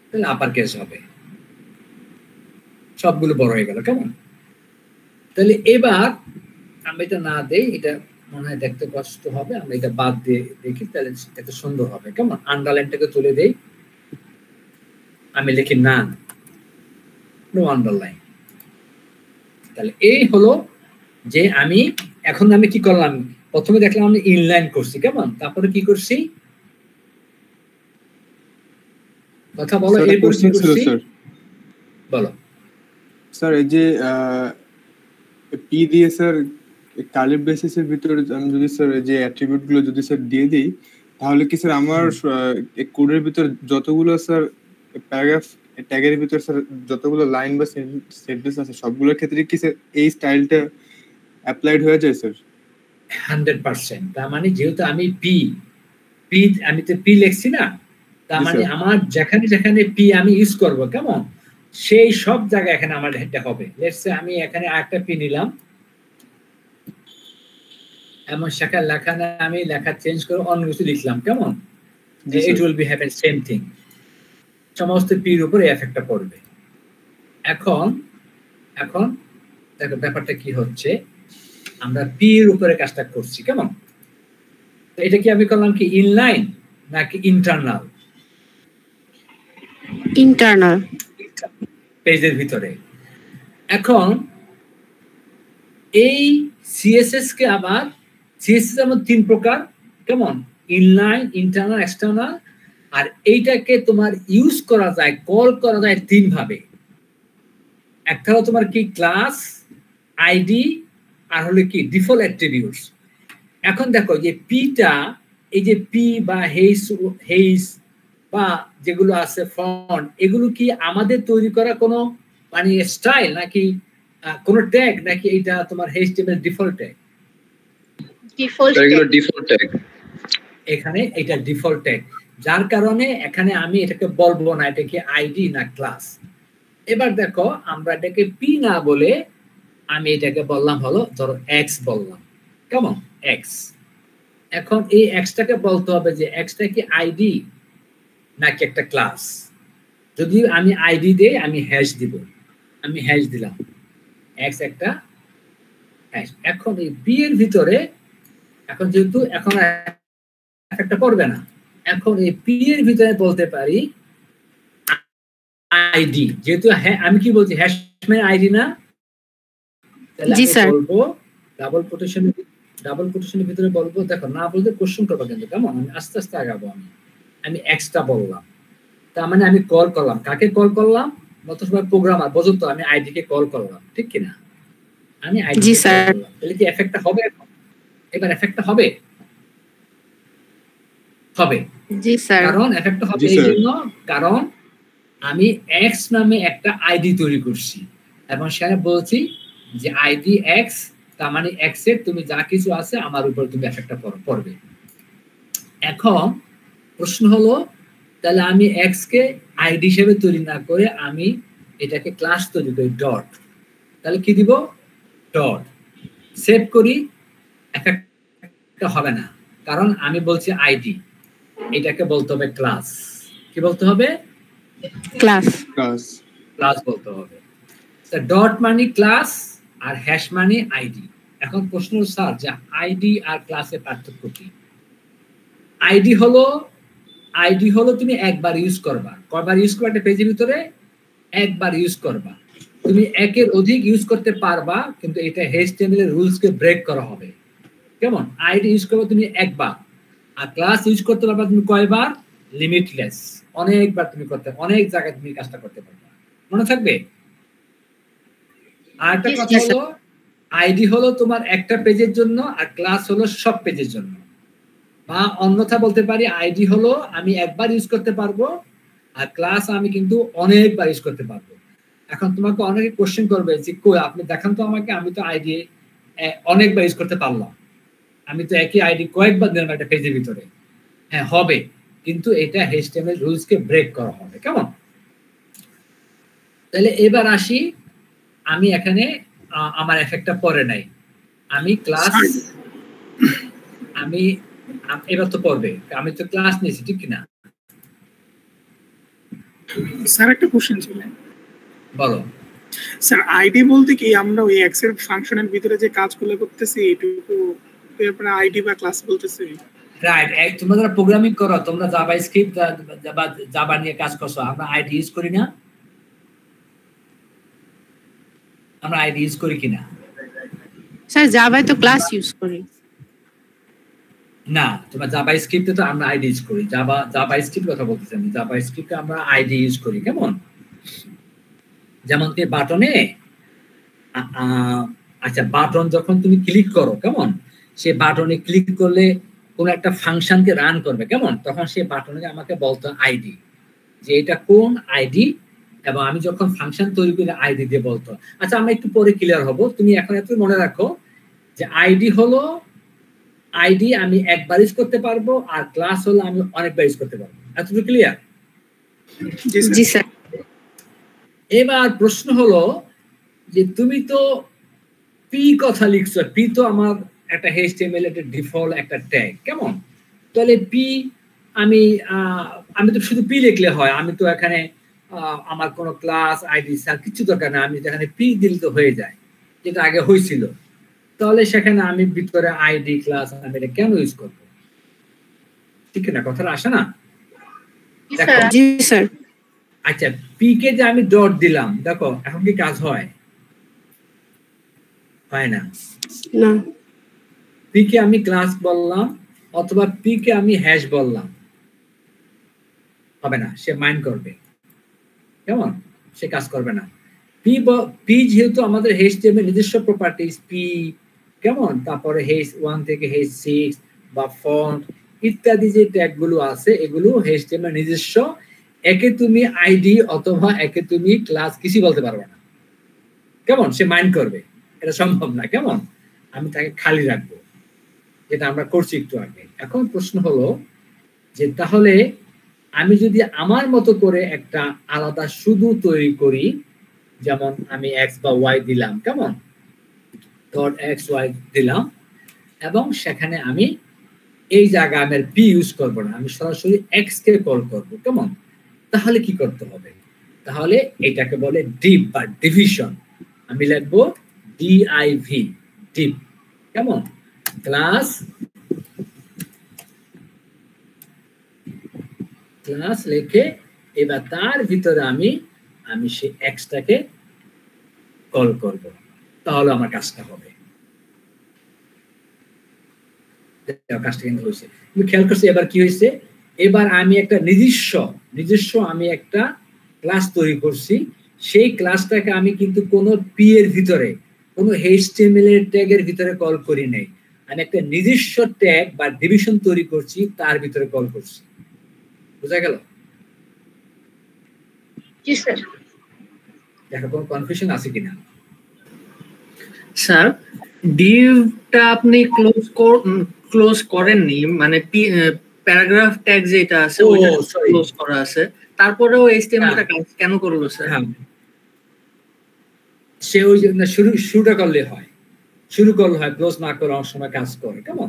তাহলে আপার কেস হবে, সবগুলো বড় হয়ে গেল, কেমন। তাহলে এবার আমি এটা না দেই, এটা মনে হয় দেখতে কষ্ট হবে, আমরা এটা বাদ দিয়ে দেখি, তাহলে এটা সুন্দর হবে, কেমন। আন্ডারলাইনটাকে তুলে দেই, আমি লিখি নান, নো আন্ডারলাইন। তাহলে এই হলো যে আমি এখন আমি কি করলাম, প্রথমে দেখলাম আমি ইনলাইন করছি, কেমন, তারপরে কি করছি, কথা বলো, এরপর কি করছি বলো। স্যার এই যে পি দিয়ে স্যার কার্লি ব্রেসেসের ভিতরে আমি যদি স্যার যে অ্যাট্রিবিউট গুলো যদি স্যার দিয়ে দিই, তাহলে কি স্যার আমার কোডের ভিতর যতগুলো স্যার প্যারাগ্রাফ ট্যাগের ভিতর স্যার যতগুলো লাইন বা সেন্টেন্স আছে সবগুলোর ক্ষেত্রে কি স্যার এই স্টাইলটা অ্যাপ্লাইড হয়ে যায় স্যার? 100%। তার মানে যেহেতু আমি পি আমি তো পি লিখছি না, তার জি, মানে স্যার। আমার যেখানে যেখানে পি আমি ইউজ করব কেমন, সেই সব জায়গায় এখানে আমার এটা হবে। লেটস সে আমি এখানে আরেকটা পি নিলাম, এমন সেখানে লেখা না, আমি লেখা চেঞ্জ করে অন্য কিছু লিখলাম কেমন, জি, it sir. Will be happen same thing, সমস্ত পির উপরে এফেক্টটা পড়বে। এখন এখন দেখো ব্যাপারটা কি হচ্ছে, আমরা পি এর উপরে কাজটা করছি কেমন। তো এটা কি আমি করলাম কি ইনলাইন নাকি ইন্টারনাল? ইন্টারনাল। পেজের ভিতরে। এখন এই সিএসএস কে আবার সিএসএস এর মধ্যে 3 প্রকার কেমন, ইনলাইন, ইন্টারনাল, এক্সটার্নাল। আর এইটাকে তোমার ইউজ করা যায়, কল করা যায় 3 ভাবে। একটা হলো তোমার কি ক্লাস, আইডি, আর হলো কি ডিফল্ট অ্যাট্রিবিউটস। এখন দেখো যে পিটা, এই যে পি বা হেইস বা যেগুলো আছে ফন্ট, এগুলো কি আমাদের তৈরি করা কোনো মানে স্টাইল নাকি কোন ট্যাগ, নাকি এটা তোমার HTML default tag? Default tag. এখানে এটা ডিফল্ট ট্যাগ, যার কারণে এখানে আমি এটাকে বলবো না এটা কি আইডি না ক্লাস। এবার দেখো আমরা এটাকে পি না বলে আমি এটাকে বললাম হলো ধরো এক্স বললাম কেমন, এক্স। এখন এই এক্সটাকে বলতে হবে যে এক্সটা কি আইডি নাকি একটা ক্লাস। যদি আমি আইডি দেই আমি হ্যাশ দিব, আমি হ্যাশ দিলাম, এক্স একটা হ্যাশ। এখন এই বি এর ভিতরে এখন যেহেতু এখন একটা পড়বে না, এখন এই পি এর ভিতরে বলতে পারি আইডি, যেহেতু আমি কি বলছি হ্যাশ মানে আইডি না, তাহলে জি আমি স্যার। বলবো ডাবল কোটেশনের ভিতরে বলবো, দেখো না বলতে কোশ্চেন করবো কিন্তু কেমন, আমি আস্তে আস্তে আগাবো। আমি এক্সটা বললাম, তার মানে আমি কল করলাম, কাকে কল করলাম, মত সময় প্রোগ্রামার বোঝো তো, আমি আইডি কে কল করলাম, ঠিক কিনা, আমি আইডি জি কে কল স্যার। করলাম। তাহলে কি এফেক্টটা হবে এখন? এবার এফেক্টটা হবে হবে জি স্যার। কারণ এফেক্টটা হবে জি, এই স্যার। জন্য কারণ আমি এক্স নামে একটা আইডি তৈরি করছি এবং সেখানে বলছি যে আইডি এক্স, তার মানে এক্স এর তুমি যা কিছু আছে আমার উপর তুমি এফেক্টটা পড়বে। এখন প্রশ্ন হলো তাহলে আমি এক্স কে আইডি হিসেবে তৈরি না করে আমি এটাকে ক্লাস তৈরি করি ডট, তাহলে কি দিব ডট, সেভ করি, এফেক্টটা হবে না কারণ আমি বলছি আইডি, এটাকে বলতে হবে ক্লাস। কি বলতে হবে? ক্লাস। ক্লাস। ক্লাস বলতে হবে। ডট মানে ক্লাস আর হ্যাশ মানে আইডি। এখন প্রশ্ন স্যার যে আইডি আর ক্লাসের পার্থক্য কি? আইডি হলো তুমি একবার ইউজ করবা, কয়বার ইউজ করবা একটা পেজের ভিতরে? একবার ইউজ করবা। তুমি একের অধিক ইউজ করতে পারবা, কিন্তু এটা HTML এর রুলস কে ব্রেক করা হবে। কেমন? আইডি ইউজ করবে তুমি একবার, আর ক্লাস ইউজ করতে পারবা তুমি কয়বার? লিমিটলেস, অনেকবার তুমি করতে, অনেক জায়গায় তুমি কাজটা করতে পারবা। মনে থাকবে? আর একটা কথা হলো আইডি হলো তোমার একটা পেজের জন্য আর ক্লাস হলো সব পেজের জন্য, বা অন্যথা বলতে পারি আইডি হলো আমি একবার ইউজ করতে পারবো আর ক্লাস আমি কিন্তু অনেকবার ইউজ করতে পারবো। এখন তোমাকে অনেকে কোশ্চেন করবে যে কই আপনি দেখান তো আমাকে, আমি তো আইডি অনেকবার ইউজ করতে পারলাম, আমি তো একই আইডি কয়েকবার দিলাম একটা পেজের ভিতরে। হ্যাঁ হবে, কিন্তু এটা HTML রুলস কে ব্রেক করা হবে। কেমন? তাহলে এবার আসি, আমি এখানে আমার এফেক্টটা পরে নাই, আমি ক্লাস, আমি এবার তো পড়বে, আমি তো ক্লাস নিয়েছি ঠিক কিনা? স্যার একটা কোশ্চেন ছিল। বলো। স্যার আইডি বলতে কি আমরা ওই এক্স এর ফাংশনের ভিতরে যে কাজগুলো করতেছি এইটুকু আমরা আইডি বা ক্লাস বলতেছি? রাইট, তোমরা যারা প্রোগ্রামিং করো, তোমরা জাভা স্ক্রিপ্ট বা জাভা নিয়ে কাজ করছো, আমরা আইডি ইউজ করি না? আমরা আইডি ইউজ করি কিনা? স্যার জাভায় তো ক্লাস ইউজ করি। না, তোমার জাভা স্ক্রিপ্টে তো আমরা আইডি ইউজ করি। জাভা স্ক্রিপ্ট কথা বলতেছি আমি, জাভা স্ক্রিপ্টে আমরা আইডি ইউজ করি। কেমন? যেমন কি বাটনে, আচ্ছা বাটন যখন তুমি ক্লিক করো, কেমন, সে বাটনে ক্লিক করলে কোন একটা ফাংশনকে রান করবে, কেমন, তখন সেই বাটনে আমাকে বলতো আইডি, যে এটা কোন আইডি, এবং আমি যখন ফাংশন তৈরি করে আইডি দিয়ে বলতো। আচ্ছা আমরা একটু পরে ক্লিয়ার হব, তুমি এখন এত মনে রাখো যে আইডি হলো আইডি আমি একবার ইউজ করতে পারবো, আর ক্লাস হলো আমি অনেকবার ইউজ করতে পারবো। এতটুকু ক্লিয়ার? জি স্যার। এবার প্রশ্ন হলো যে তুমি তো পি কথা লিখছো, পি তো আমার একটা HTML একটা ডিফল্ট একটা ট্যাগ, কেমন? তাহলে পি আমি আমি তো শুধু পি লিখলে হয়, আমি তো এখানে আমার কোনো ক্লাস আইডি স্যার কিছু দরকার না, আমি এখানে পি দিলে তো হয়ে যায়, যেটা আগে হয়েছিল। তাহলে সেখানে আমি ভিতরে আইডি ক্লাস আমি এটা কেন ইউজ করব? ঠিক না, কথাটা আসে না? জি স্যার। আচ্ছা, পি কে যে আমি ডট দিলাম, দেখো এখন কি কাজ হয়? হয় না। না। পি কে আমি ক্লাস বললাম অথবা পি কে আমি হ্যাশ বললাম, হবে না, সে মাইন্ড করবে, কেমন? সে কাজ করবে না। পি যেহেতু আমাদের HTML নিজস্ব প্রপার্টিজ পি, কেমন? তারপরে h1 থেকে h6 বা ফন্ট ইত্যাদি যে ট্যাগ গুলো আছে এগুলো HTML নিজস্ব, একে তুমি আইডি অথবা একে তুমি ক্লাস কিছু বলতে পারবে না, কেমন? সে মাইন্ড করবে, এটা সম্ভব না, কেমন? আমি তাকে খালি রাখবো, যেটা আমরা করছি একটু আগে। এখন প্রশ্ন হলো যে তাহলে আমি যদি আমার মতো করে একটা আলাদা শুধু তৈরি করি, যেমন আমি এক্স বা ওয়াই দিলাম, কেমন? ডট এক্স ওয়াই দিলাম, এবং সেখানে আমি এই জায়গায় আমি পি ইউজ করবো না, আমি সরাসরি এক্স কে কল করবো, কেমন? তাহলে কি করতে হবে? তাহলে এটাকে বলে ডিপ বা ডিভিশন। আমি লিখবো DIV, ডিপ, কেমন? ক্লাস ক্লাস লিখে এবার তার ভিতরে আমি সেই এক্সটাকে কল করব, তাহলে আমার কাজটা হবে। কাজটা কিন্তু হয়েছে, তুমি খেয়াল করছো এবার কি হয়েছে? এবার আমি একটা নিজস্ব আমি একটা ক্লাস তৈরি করছি, সেই ক্লাসটাকে আমি কিন্তু কোনো পি এর ভিতরে, কোনো HTML এর ট্যাগের ভিতরে কল করি নাই, আমি একটা নিজস্ব ট্যাগ বা ডিভিশন তৈরি করছি, তার ভিতরে কল করছি। বুঝা গেল? জি স্যার। দেখো কোনো কনফিউশন আছে কিনা? স্যার, ডিভটা আপনি ক্লোজ করেননি, মানে প্যারাগ্রাফ ট্যাগ যেটা আছে ওটা ক্লোজ করা আছে, তারপরেও HTML-টা কাজ কেন করলো স্যার? সে ওই শুরুটা করলে হয়, ক্লোজ না করে অনেক সময় কাজ করে, কেমন?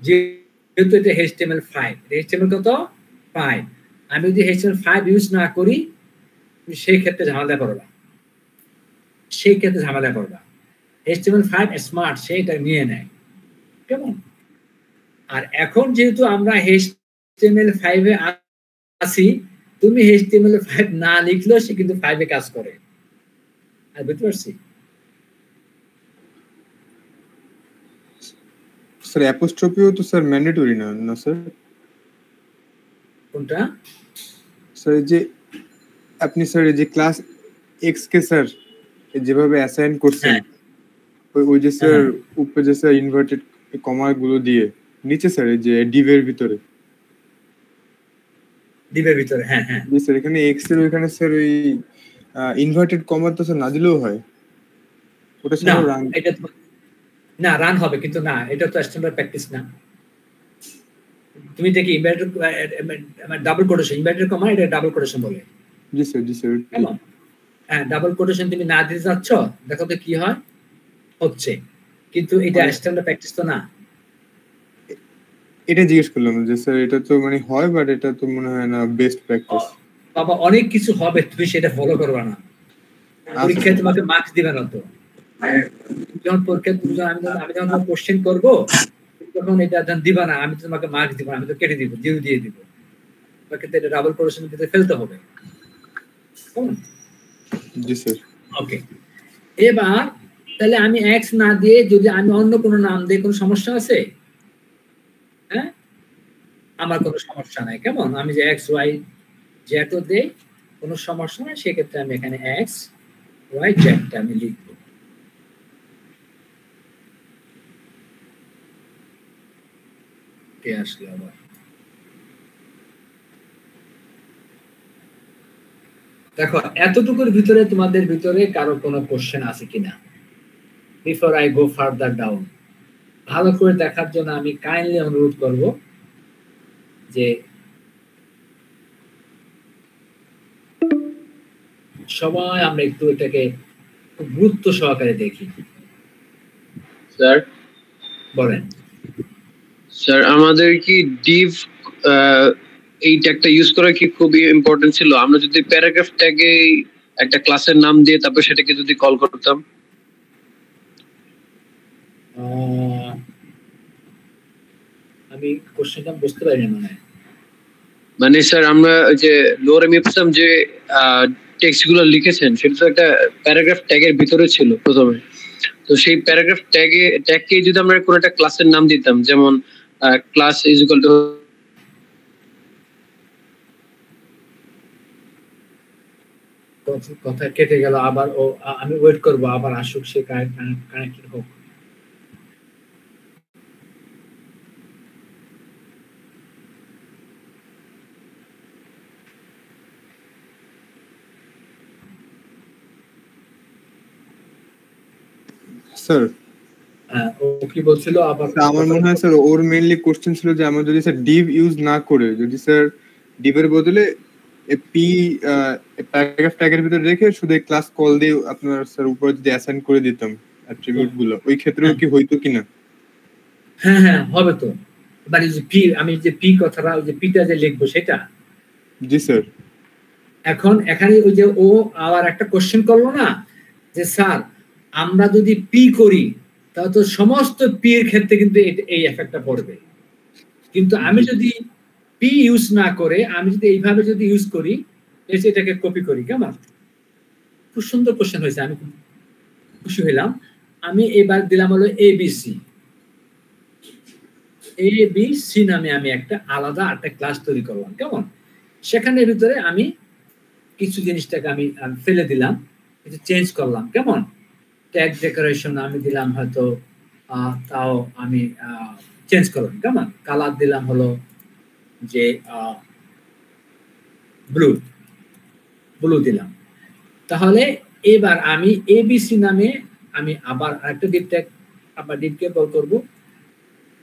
যেহেতু এটা HTML5, HTML কত 5, আমি যদি HTML5 ইউজ না করি সেই ক্ষেত্রে ঝামেলা করবা, HTML5 স্মার্ট, সেটা নিয়ে নেয়, কেমন? আর এখন যেহেতু আমরা HTML5 এ আছি, তুমি HTML5 না লিখলেও সে কিন্তু 5 এ কাজ করে। আর বুঝতে পারছি? স্যার অ্যাপোস্ট্রফিও তো স্যার ম্যান্ডেটরি না স্যার? কোনটা স্যার? যে আপনি স্যার এই যে ক্লাস এক্স কে স্যার যেভাবে অ্যাসাইন করছেন, ওই যে স্যার উপরে যে স্যার ইনভার্টেড কমা গুলো দিয়ে নিচে স্যার এই যে ডিভের ভিতরে, হ্যাঁ হ্যাঁ জি স্যার, এখানে এক্স এর ওইখানে স্যার ওই ইনভার্টেড কমা তো স্যার না দিলেও হয়, ওটা স্যার রান, এটা না রান হবে, কিন্তু না, এটা তো স্ট্যান্ডার্ড প্র্যাকটিস না। তুমি দেখি inverted double quotation, inverted comma এটা ডাবল কোটেশন বলে। জি স্যার কেমন? হ্যাঁ, ডাবল কোটেশন তুমি না দিতে যাচ্ছ, দেখো তো কি হয়, হচ্ছে, কিন্তু এটা স্ট্যান্ডার্ড প্র্যাকটিস তো না। এটা জিজ্ঞেস করলাম যে স্যার এটা তো মানে হয়, বাট এটা তো মনে হয় না বেস্ট প্র্যাকটিস। বাবা অনেক কিছু হবে, তুমি সেটা ফলো করবে না, পরীক্ষায় তোমাকে মার্কস দিবে না তো। যখন পরীক্ষা আমি যখন কোশ্চেন করবো তখন এটা দিবা না, আমি তোমাকে মার্কস দিব না, আমি তো কেটে দিব, 0 দিয়ে দিব। তোমাকে তো এটা ডাবল কোটেশনের ভিতরে ফেলতে হবে। জি স্যার। ওকে, এবার তাহলে আমি এক্স না দিয়ে যদি আমি অন্য কোনো নাম দিই, কোনো সমস্যা আছে? হ্যাঁ, আমার কোনো সমস্যা নাই, কেমন? আমি যে এক্স ওয়াই জেড ও দেই, কোনো সমস্যা নাই, সেক্ষেত্রে আমি এখানে এক্স ওয়াই জেডটা আমি লিখব। কে আসলো আবার? দেখো এতটুকুর ভিতরে তোমাদের ভিতরে কারো কোনো কোশ্চেন আছে কিনা, before I go further down? ভালো করে দেখার জন্য আমি কাইন্ডলি অনুরোধ করব যে সবাই আমরা একটু এটাকে খুব গুরুত্ব সহকারে দেখি। স্যার বলেন। স্যার আমাদের কি div এই ট্যাগটা ইউজ করা কি খুবই ইম্পর্টেন্ট ছিল? আমরা যদি প্যারাগ্রাফ ট্যাগে একটা ক্লাসের নাম দিয়ে তারপর সেটাকে যদি কল করতাম। আমি কোশ্চেনটা বুঝতে পারি না মানে স্যার আমরা যে লোরেম ইপসাম যে টেক্সট গুলো লিখেছেন সেটা তো একটা প্যারাগ্রাফ ট্যাগের ভিতরে ছিল প্রথমে। তো সেই প্যারাগ্রাফ ট্যাগকে যদি আমরা কোনো একটা ক্লাসের নাম দিতাম, যেমন ক্লাস ইজ ইকুয়াল টু কথা কেটে গেল আবার, ও আমি ওয়েট করব আবার আসুক, সে কানেক্টেড হোক। স্যার ও কি বলছিল আবার? আমার মনে হয় স্যার ওর মেইনলি কোশ্চেন ছিল যে আমরা যদি স্যার div ইউজ না করে যদি স্যার div এর বদলে পি প্যারাগ্রাফ ট্যাগের ভিতরে রেখে শুধু ক্লাস কল দিয়ে আপনার স্যার উপরে যদি অ্যাসাইন করে দিতাম অ্যাট্রিবিউট গুলো, ওই ক্ষেত্রেও কি হইতো কিনা? হ্যাঁ হ্যাঁ হবে তো। মানে যে পি, আমি যে পি কথাটা, ওই যে পিটা যে লিখবো সেটা। জি স্যার। এখন এখানে ওই যে ও আবার একটা কোশ্চেন করলো না যে স্যার আমরা যদি পি করি তাহলে তো সমস্ত পি এর ক্ষেত্রে কিন্তু এই এফেক্টটা পড়বে, কিন্তু আমি যদি পি ইউজ না করে আমি যদি এইভাবে যদি ইউজ করি, এটাকে কপি করি, কেমন? খুব সুন্দর কোশ্চেন হয়েছে, আমি খুব খুশি হইলাম। আমি এবার দিলাম হলো এবিসি। এবিসি নামে আমি একটা আলাদা একটা ক্লাস তৈরি করলাম, কেমন? সেখানের ভিতরে আমি কিছু জিনিসটাকে আমি ফেলে দিলাম, কিছু চেঞ্জ করলাম, কেমন? ট্যাগ ডেকোরেশন আমি দিলাম হয়তো, তাও আমি চেঞ্জ করলাম, কেমন? কালার দিলাম হলো যে ব্লু, ব্লু দিলাম। তাহলে এবার আমি এবিসি নামে আমি আবার আরেকটা ডিভ ট্যাগ, আবার ডিভকে কল করব,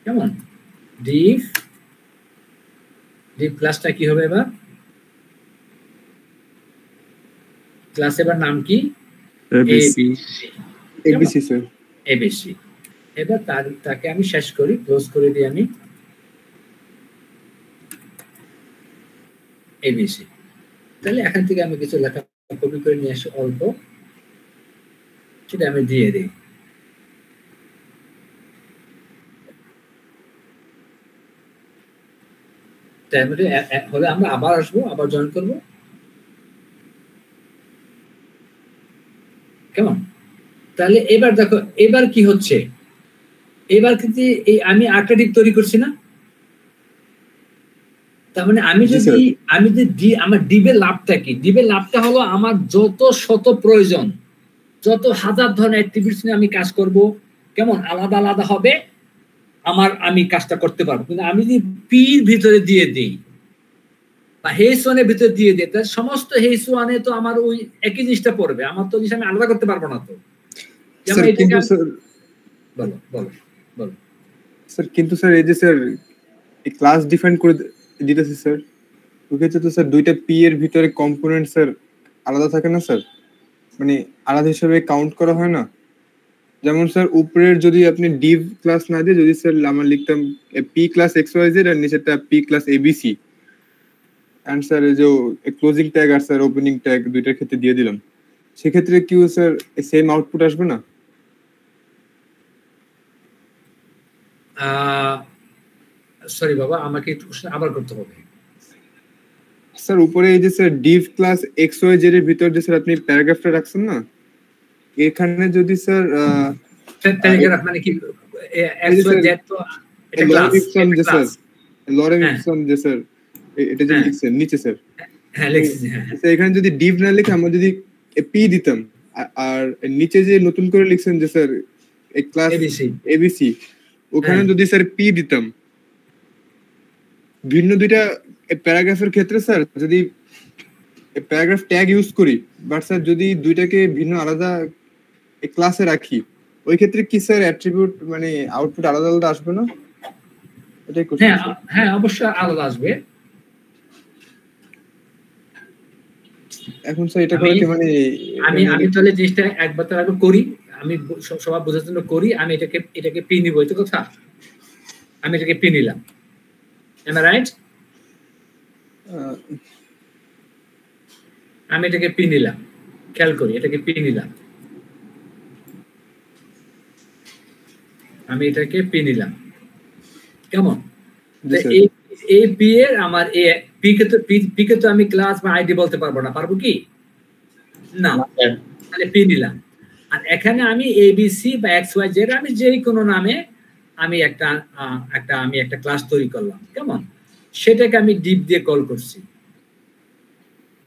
কেমন? ডিভ ক্লাসটা কি হবে এবার? ক্লাস এবার নাম কি? ABC sir. এবিসি। এবার তাকে আমি শেষ করি, ক্লোজ করে দিই আমি এবিসি। তাহলে এখান থেকে আমি কিছু লেখা কপি করে নিয়ে আসি অল্প, সেটা আমি দিয়ে দিই। হলে আমরা আবার আসবো, আবার জয়েন করব, কেমন? তাহলে এবার দেখো এবার কি হচ্ছে, এবার কিন্তু এই আমি আরেকটা ডিপ তৈরি করছি না? তার মানে আমি যদি আমার ডিবের লাভটা কি? ডিবের লাভটা হলো আমার যত শত প্রয়োজন, যত হাজার ধরনের অ্যাক্টিভিটিস নিয়ে আমি কাজ করব, কেমন? আলাদা আলাদা হবে আমার, আমি কাজটা করতে পারবো। কিন্তু আমি যদি পির ভিতরে দিয়ে দিই বা হেইস ওয়ানের ভিতরে দিয়ে দিই, তাহলে সমস্ত হেইস ওয়ানে তো আমার ওই একই জিনিসটা পড়বে, আমার তো জিনিস আমি আলাদা করতে পারবো না। তো যেমন এটাকে বলো বলো বলো স্যার, কিন্তু স্যার এই যে স্যার এই ক্লাস ডিফাইন করে দিতেছে স্যার, ওই ক্ষেত্রে তো স্যার দুইটা পি এর ভিতরে কম্পোনেন্ট স্যার আলাদা থাকে না স্যার, মানে আলাদা হিসেবে কাউন্ট করা হয় না। যেমন স্যার উপরের যদি আপনি ডিভ ক্লাস না দিয়ে যদি স্যার আমরা লিখতাম p class x Y z আর নিচেরটা p class ABC, and sir এই যে ক্লোজিং ট্যাগ আর স্যার ওপেনিং ট্যাগ দুইটার ক্ষেত্রে দিয়ে দিলাম, সেক্ষেত্রে কি স্যার সেম আউটপুট আসবে না? সরি বাবা, আমাকে একটু আবার করতে হবে। স্যার উপরে এই যে sir div class x Y Z এর ভিতর যে স্যার আপনি প্যারাগ্রাফটা রাখছেন না, এখানে যদি স্যার প্যারাগ্রাফ মানে কি? এক্স ওয়াই জেড তো এটা ক্লাস, যে স্যার লরেম ইপসন যে স্যার এটা যে লিখছেন নিচে স্যার, হ্যাঁ লিখছি, হ্যাঁ স্যার এখানে যদি ডিভ না লিখে আমরা যদি পি দিতাম, আর নিচে যে নতুন করে লিখছেন যে স্যার এই ক্লাস এবিসি, ওখানে যদি স্যার পি দিতাম, ভিন্ন দুইটা প্যারাগ্রাফের ক্ষেত্রে স্যার যদি প্যারাগ্রাফ ট্যাগ ইউজ করি, বাট স্যার যদি দুইটাকে ভিন্ন আলাদা ক্লাসে রাখি, ওই ক্ষেত্রে কি স্যার অ্যাট্রিবিউট মানে আউটপুট আলাদা আলাদা আসবে না? এটাই কোশ্চেন। হ্যাঁ অবশ্যই আলাদা আসবে। এখন স্যার এটা করে কি মানে আমি তাহলে জিনিসটা একবার তার আগে করি, আমি সবার বোঝার জন্য করি। আমি এটাকে পি নিব, এই তো কথা। আমি এটাকে পি নিলাম, এম আই রাইট? আমি এটাকে পি নিলাম, খেয়াল করি, এটাকে পি নিলাম, আমি এটাকে পি নিলাম, কেমন? এই পি এর আমার এ পি কে তো আমি ক্লাস বা আইডি বলতে পারবো না, পারবো কি? না, তাহলে পি নিলাম। আর এখানে আমি এবিসি বা এক্স ওয়াই জেড আমি যে কোনো নামে আমি একটা ক্লাস তৈরি করলাম, কেমন? সেটাকে আমি ডিপ দিয়ে কল করছি,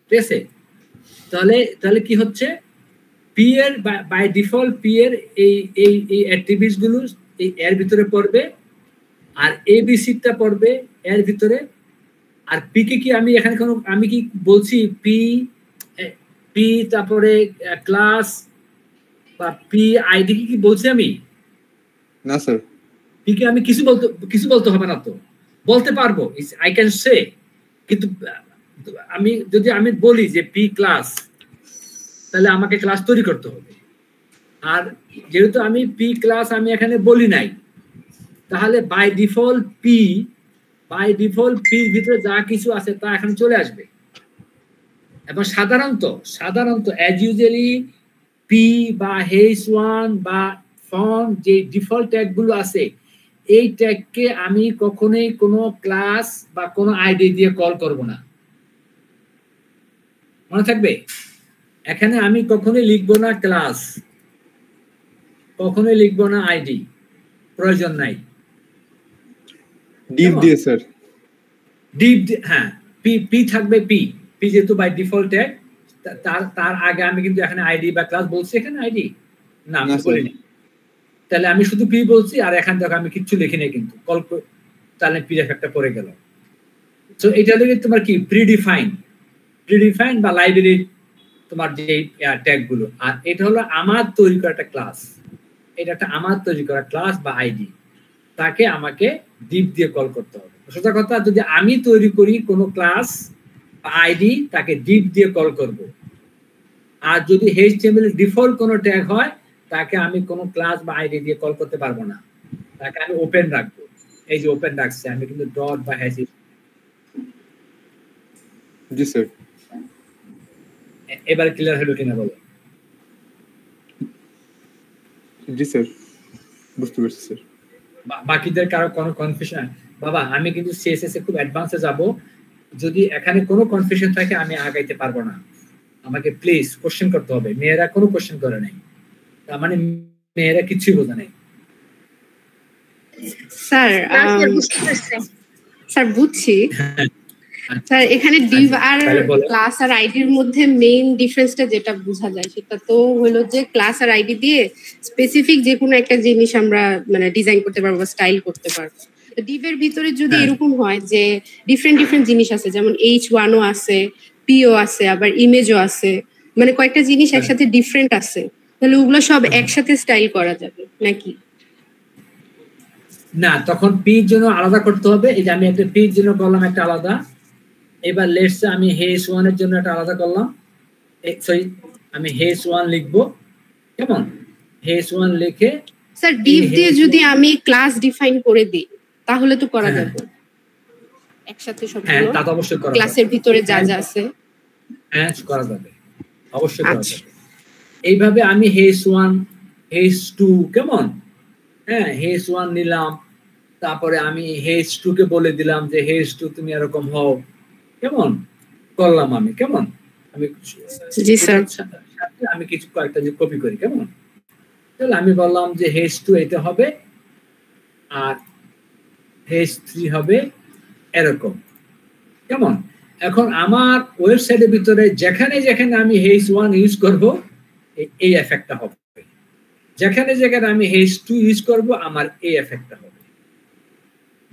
ঠিক আছে? তাহলে কি হচ্ছে, পি এর বাই ডিফল্ট পি এর এই অ্যাট্রিবিউটস গুলো এর ভিতরে পড়বে, আর এবিসিটা পড়বে এর ভিতরে। আর পি কে কি আমি এখানে আমি কি বলছি পি তারপরে ক্লাস বা পি আইডি কি বলছি আমি? না স্যার, পি কে আমি কিছু বলতে হবে না, তো বলতে পারবো, আই ক্যান সে। কিন্তু যদি আমি বলি যে পি ক্লাস, তাহলে আমাকে ক্লাস তৈরি করতে হবে। আর যেহেতু আমি পি ক্লাস আমি এখানে বলি নাই, তাহলে বাই ডিফল্ট পি ভিতরে যা কিছু আছে তা এখানে চলে আসবে। এবং সাধারণত অ্যাজ ইউজুয়ালি পি বা h1 বা ফর্ম যে ডিফল্ট ট্যাগ গুলো আছে, এই ট্যাগকে আমি কখনোই কোনো ক্লাস বা কোনো আইডি দিয়ে কল করব না, মনে থাকবে। এখানে আমি কখনোই লিখবো না ক্লাস, কখনোই লিখবো না আইডি, প্রয়োজন নাই। ডিপ দিয়ে স্যার, ডিপ, হ্যাঁ, পি থাকবে, পি যেহেতু বাই ডিফল্ট ট্যাগ, তার আগে আমি কিন্তু এখানে আইডি বা ক্লাস বলছি, এখানে আইডি না আমি বলিনি। তাহলে আমি শুধু পি বলছি, আর এখান থেকে আমি কিচ্ছু লিখি নাই কিন্তু কল, তাহলে পি এফেক্টটা পড়ে গেল। সো এটা হলো তোমার কি প্রিডিফাইন বা লাইব্রেরি তোমার যে ট্যাগ গুলো। আর এটা হলো আমার তৈরি করা একটা ক্লাস, এটা একটা আমার তৈরি করা ক্লাস বা আইডি, তাকে আমাকে ডিপ দিয়ে কল করতে হবে। সোজা কথা, যদি আমি তৈরি করি কোনো ক্লাস বা আইডি, তাকে ডিপ দিয়ে কল করব। আর যদি HTML ডিফল্ট কোনো ট্যাগ হয়, তাকে আমি কোনো ক্লাস বা আইডি দিয়ে কল করতে পারবো না, তাকে আমি ওপেন রাখবো। এই যে ওপেন রাখছি আমি, কিন্তু ডট বা হ্যাশ। জি স্যার, এবার ক্লিয়ার হলো কিনা বলো? জি স্যার, বুঝতে পারছি স্যার। বাকিদের কারো কোনো কনফিউশন? বাবা আমি কিন্তু সিএসএস এ খুব অ্যাডভান্সে যাব, যদি এখানে কোনো কনফিউশন থাকে আমি আগাইতে পারবো না, আমাকে প্লিজ কোশ্চেন করতে হবে। মেয়েরা কোনো কোশ্চেন করে নাই, তার মানে মেয়েরা কিছুই বোঝে নাই। স্যার বুঝছি স্যার, এখানে ডিভ আর ক্লাস আর আইডির মধ্যে মেইন ডিফারেন্সটা যেটা বোঝা যায় সেটা তো হলো যে ক্লাস আর আইডি দিয়ে স্পেসিফিক যে কোনো একটা জিনিস আমরা মানে ডিজাইন করতে পারবো, স্টাইল করতে পারবো। ডিভের ভিতরে যদি এরকম হয় যে ডিফারেন্ট জিনিস আছে, যেমন h1ও আছে, পিও আছে, আবার ইমেজও আছে, মানে কয়েকটা জিনিস একসাথে ডিফারেন্ট আছে, তাহলে ওগুলো সব একসাথে স্টাইল করা যাবে নাকি? না, তখন পি এর জন্য আলাদা করতে হবে। এই যে আমি একটা পি এর জন্য করলাম একটা আলাদা, এবার লেটস আমি h1 এর জন্য একটা আলাদা করলাম, সরি আমি h1 লিখবো, কেমন? h1 লিখে স্যার ডিভ দিয়ে যদি আমি ক্লাস ডিফাইন করে দিই তাহলে তো করা যাবে একসাথে সবগুলো। হ্যাঁ, তা তো অবশ্যই করা যাবে, ক্লাসের ভিতরে যা যা আছে হ্যাঁ করা যাবে, অবশ্যই করা যাবে। এইভাবে আমি h1 h2 কেমন, হ্যাঁ h1 নিলাম, তারপরে আমি h2 কে বলে দিলাম যে h2 তুমি এরকম হও, কেমন করলাম আমি, কেমন? আমি জি স্যার, আমি কিছু কয়েকটা যে কপি করি, কেমন? তাহলে আমি বললাম যে h2 এটা হবে, আর h3 হবে এরকম, কেমন? এখন আমার ওয়েবসাইটের ভিতরে যেখানে যেখানে আমি h1 ইউজ করব এই এফেক্টটা হবে, যেখানে যেখানে আমি h2 ইউজ করব আমার এই এফেক্টটা হবে,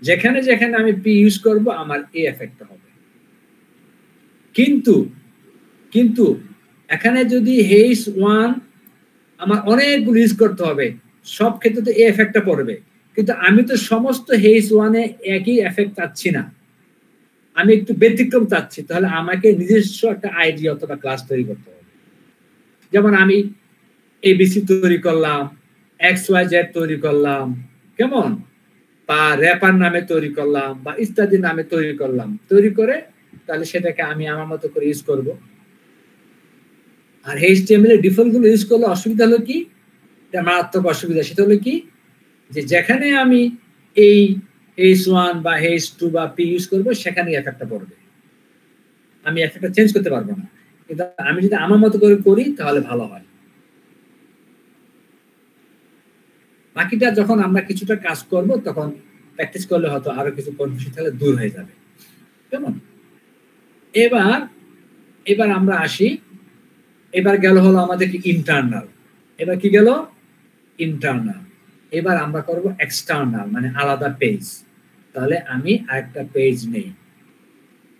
যেখানে যেখানে আমি p ইউজ করব আমার এই এফেক্টটা হবে। কিন্তু এখানে যদি h1 আমার অনেকগুলো ইউজ করতে হবে, সব ক্ষেত্রে তো এই এফেক্টটা পড়বে, কিন্তু আমি তো সমস্ত হেইস ওয়ানে একই এফেক্ট চাচ্ছি না, আমি একটু ব্যতিক্রম চাচ্ছি। তাহলে আমাকে নিজস্ব একটা আইডিয়া অথবা ক্লাস তৈরি করতে হবে। যেমন আমি এবিসি তৈরি করলাম, XYZ তৈরি করলাম, কেমন, বা র্যাপার নামে তৈরি করলাম, বা ইত্যাদি নামে তৈরি করলাম, তৈরি করে তাহলে সেটাকে আমি আমার মতো করে ইউজ করব। আর HTML এর ডিফল্ট গুলো ইউজ করলে অসুবিধা হলো কি, এটা মারাত্মক অসুবিধা। সেটা হলো কি, যে যেখানে আমি এই H1 বা H2 বা P ইউজ করবো সেখানে এফেক্টটা পড়বে, আমি এফেক্টটা চেঞ্জ করতে পারবো না। কিন্তু আমি যদি আমার মতো করে করি তাহলে ভালো হয়। বাকিটা যখন আমরা কিছুটা কাজ করব তখন প্র্যাকটিস করলে হয়তো আরো কিছু কনফিউশন তাহলে দূর হয়ে যাবে, কেমন। এবার আমরা আসি, এবার গেল হলো আমাদের কি ইন্টারনাল, এবার কি গেল ইন্টারনাল। এবার আমরা করব এক্সটার্নাল, মানে আলাদা পেজ। তাহলে আমি আরেকটা পেজ নেই,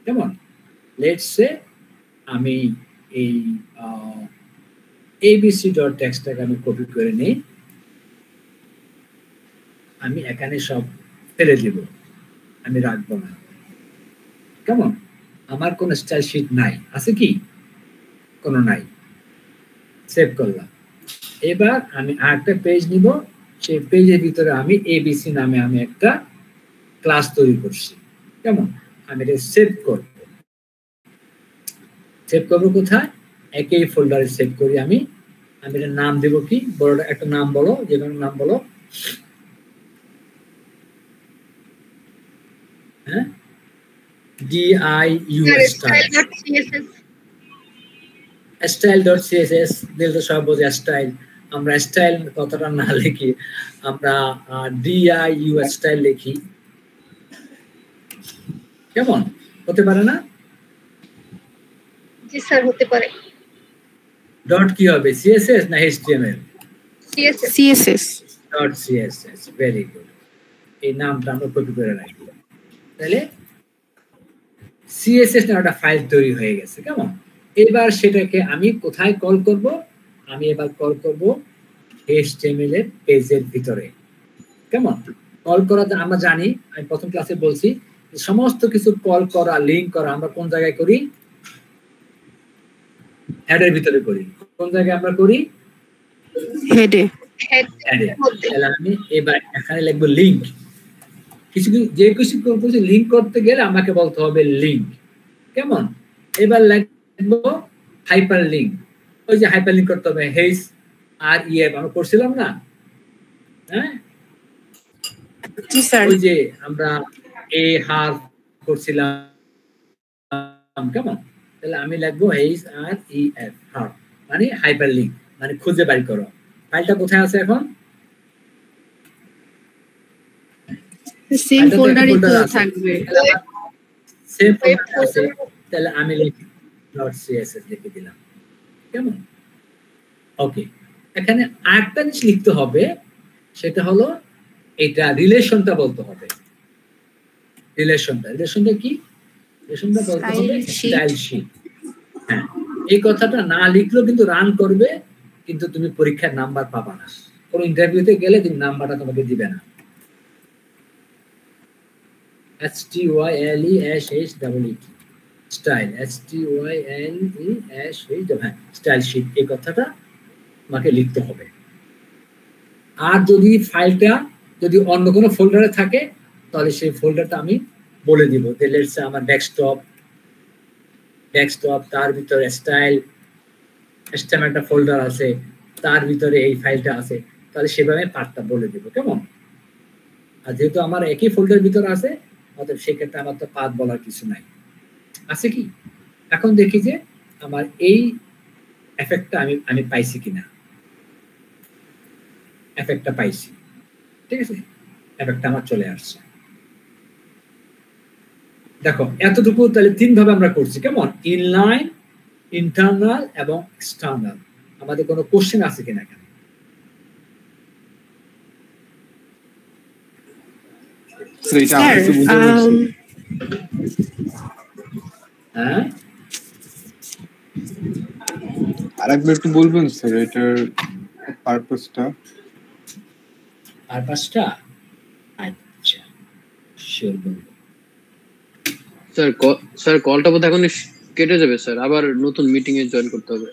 কেমন, লেটস সে আমি এই abc.txt-টাকে আমি কপি করে নেই, আমি এখানে সব ফেলে দিব, আমি রাখবো না, কেমন। আমার কোন স্টাইল শিট নাই, আছে কি, কোনো নাই, সেভ করলাম। এবার আমি আরেকটা পেজ নিব, সেই পেজের ভিতরে আমি এবিসি নামে আমি একটা ক্লাস তৈরি করছি, কেমন। আমি এটা সেভ করব, সেভ করবো কোথায়, একই ফোল্ডারে সেভ করি আমি। এটার নাম দেব কি, বড় একটা নাম বলো, যে কোনো নাম বলো, হ্যাঁ, DIU style.css দিলে তো সব বোঝে স্টাইল। আমরা স্টাইল কথাটা না লিখি, আমরা DIU স্টাইল লিখি, কেমন, হতে পারে না? জি স্যার, হতে পারে। ডট কি হবে, CSS না HTML? CSS dot CSS, very good. এই নামটা আমরা কপি করে রাখি। তাহলে CSS নামে একটা ফাইল তৈরি হয়ে গেছে, কেমন। এবার সেটাকে আমি কোথায় কল করব, আমি এবার কল করব HTML এর পেজের ভিতরে, কেমন। কল করাতে আমরা জানি, আমি প্রথম ক্লাসে বলছি, সমস্ত কিছু কল করা, লিংক করা আমরা কোন জায়গায় করি, হেডের ভিতরে করি। কোন জায়গায় আমরা করি, হেডে। তাহলে আমি এবার এখানে লিখবো লিংক। কিছু যে কিছু লিংক করতে গেলে আমাকে বলতে হবে লিংক, কেমন। এবার লিখবো হাইপার লিংক, ওই যে হাইপার লিংক করতে হবে, হেইস আর ইএফ আমরা করছিলাম না, হ্যাঁ, জি স্যার, ওই যে আমরা এ হাফ করছিলাম, কেমন। তাহলে আমি লিখবো হেইস আর ইএফ হাফ, মানে হাইপার লিংক, মানে খুঁজে বের করো ফাইলটা কোথায় আছে এখন, সেম ফোল্ডারে তো থাকবে, সেম ফোল্ডারে আছে। তাহলে আমি লিখি .css লিখে দিলাম, কেমন। ওকে, এখানে আরেকটা জিনিস লিখতে হবে, সেটা হলো এটা রিলেশনটা বলতে হবে। রিলেশনটা কি, রিলেশনটা বলতে হবে স্টাইল শিট। হ্যাঁ, এই কথাটা না লিখলেও কিন্তু রান করবে, কিন্তু তুমি পরীক্ষার নাম্বার পাবা না, কোন ইন্টারভিউতে গেলে তুমি নাম্বারটা তোমাকে দিবে না। STYLESHEE স্টাইল, STYLESH, হ্যাঁ, স্টাইল শিট, এই কথাটা তোমাকে লিখতে হবে। আর যদি ফাইলটা যদি অন্য কোনো ফোল্ডারে থাকে তাহলে সেই ফোল্ডারটা আমি বলে দিব, যে লেটস সে আমার ডেস্কটপ, তার ভিতরে স্টাইল একটা ফোল্ডার আছে, তার ভিতরে এই ফাইলটা আছে, তাহলে সেভাবে পার্টটা বলে দিব, কেমন। আর যেহেতু আমার একই ফোল্ডার ভিতরে আছে, অতএব সেক্ষেত্রে আমার তো পাথ বলার কিছু নাই, আছে কি। এখন দেখি যে আমার এই এফেক্টটা আমি পাইছি কিনা, এফেক্টটা পাইছি, ঠিক আছে, এফেক্টটা আমার চলে আসছে। দেখো এতটুকু তাহলে তিন ভাবে আমরা করছি, কেমন, ইনলাইন, ইন্টারনাল এবং এক্সটার্নাল। আমাদের কোনো কোশ্চেন আছে কিনা এখানে? হ্যাঁ, আরেকবার একটু বলবেন স্যার এটার পারপাসটা? পারপাসটা আচ্ছা শিওর বলবো স্যার কলটা বোধহয় এখন কেটে যাবে স্যার, আবার নতুন মিটিং এ জয়েন করতে হবে।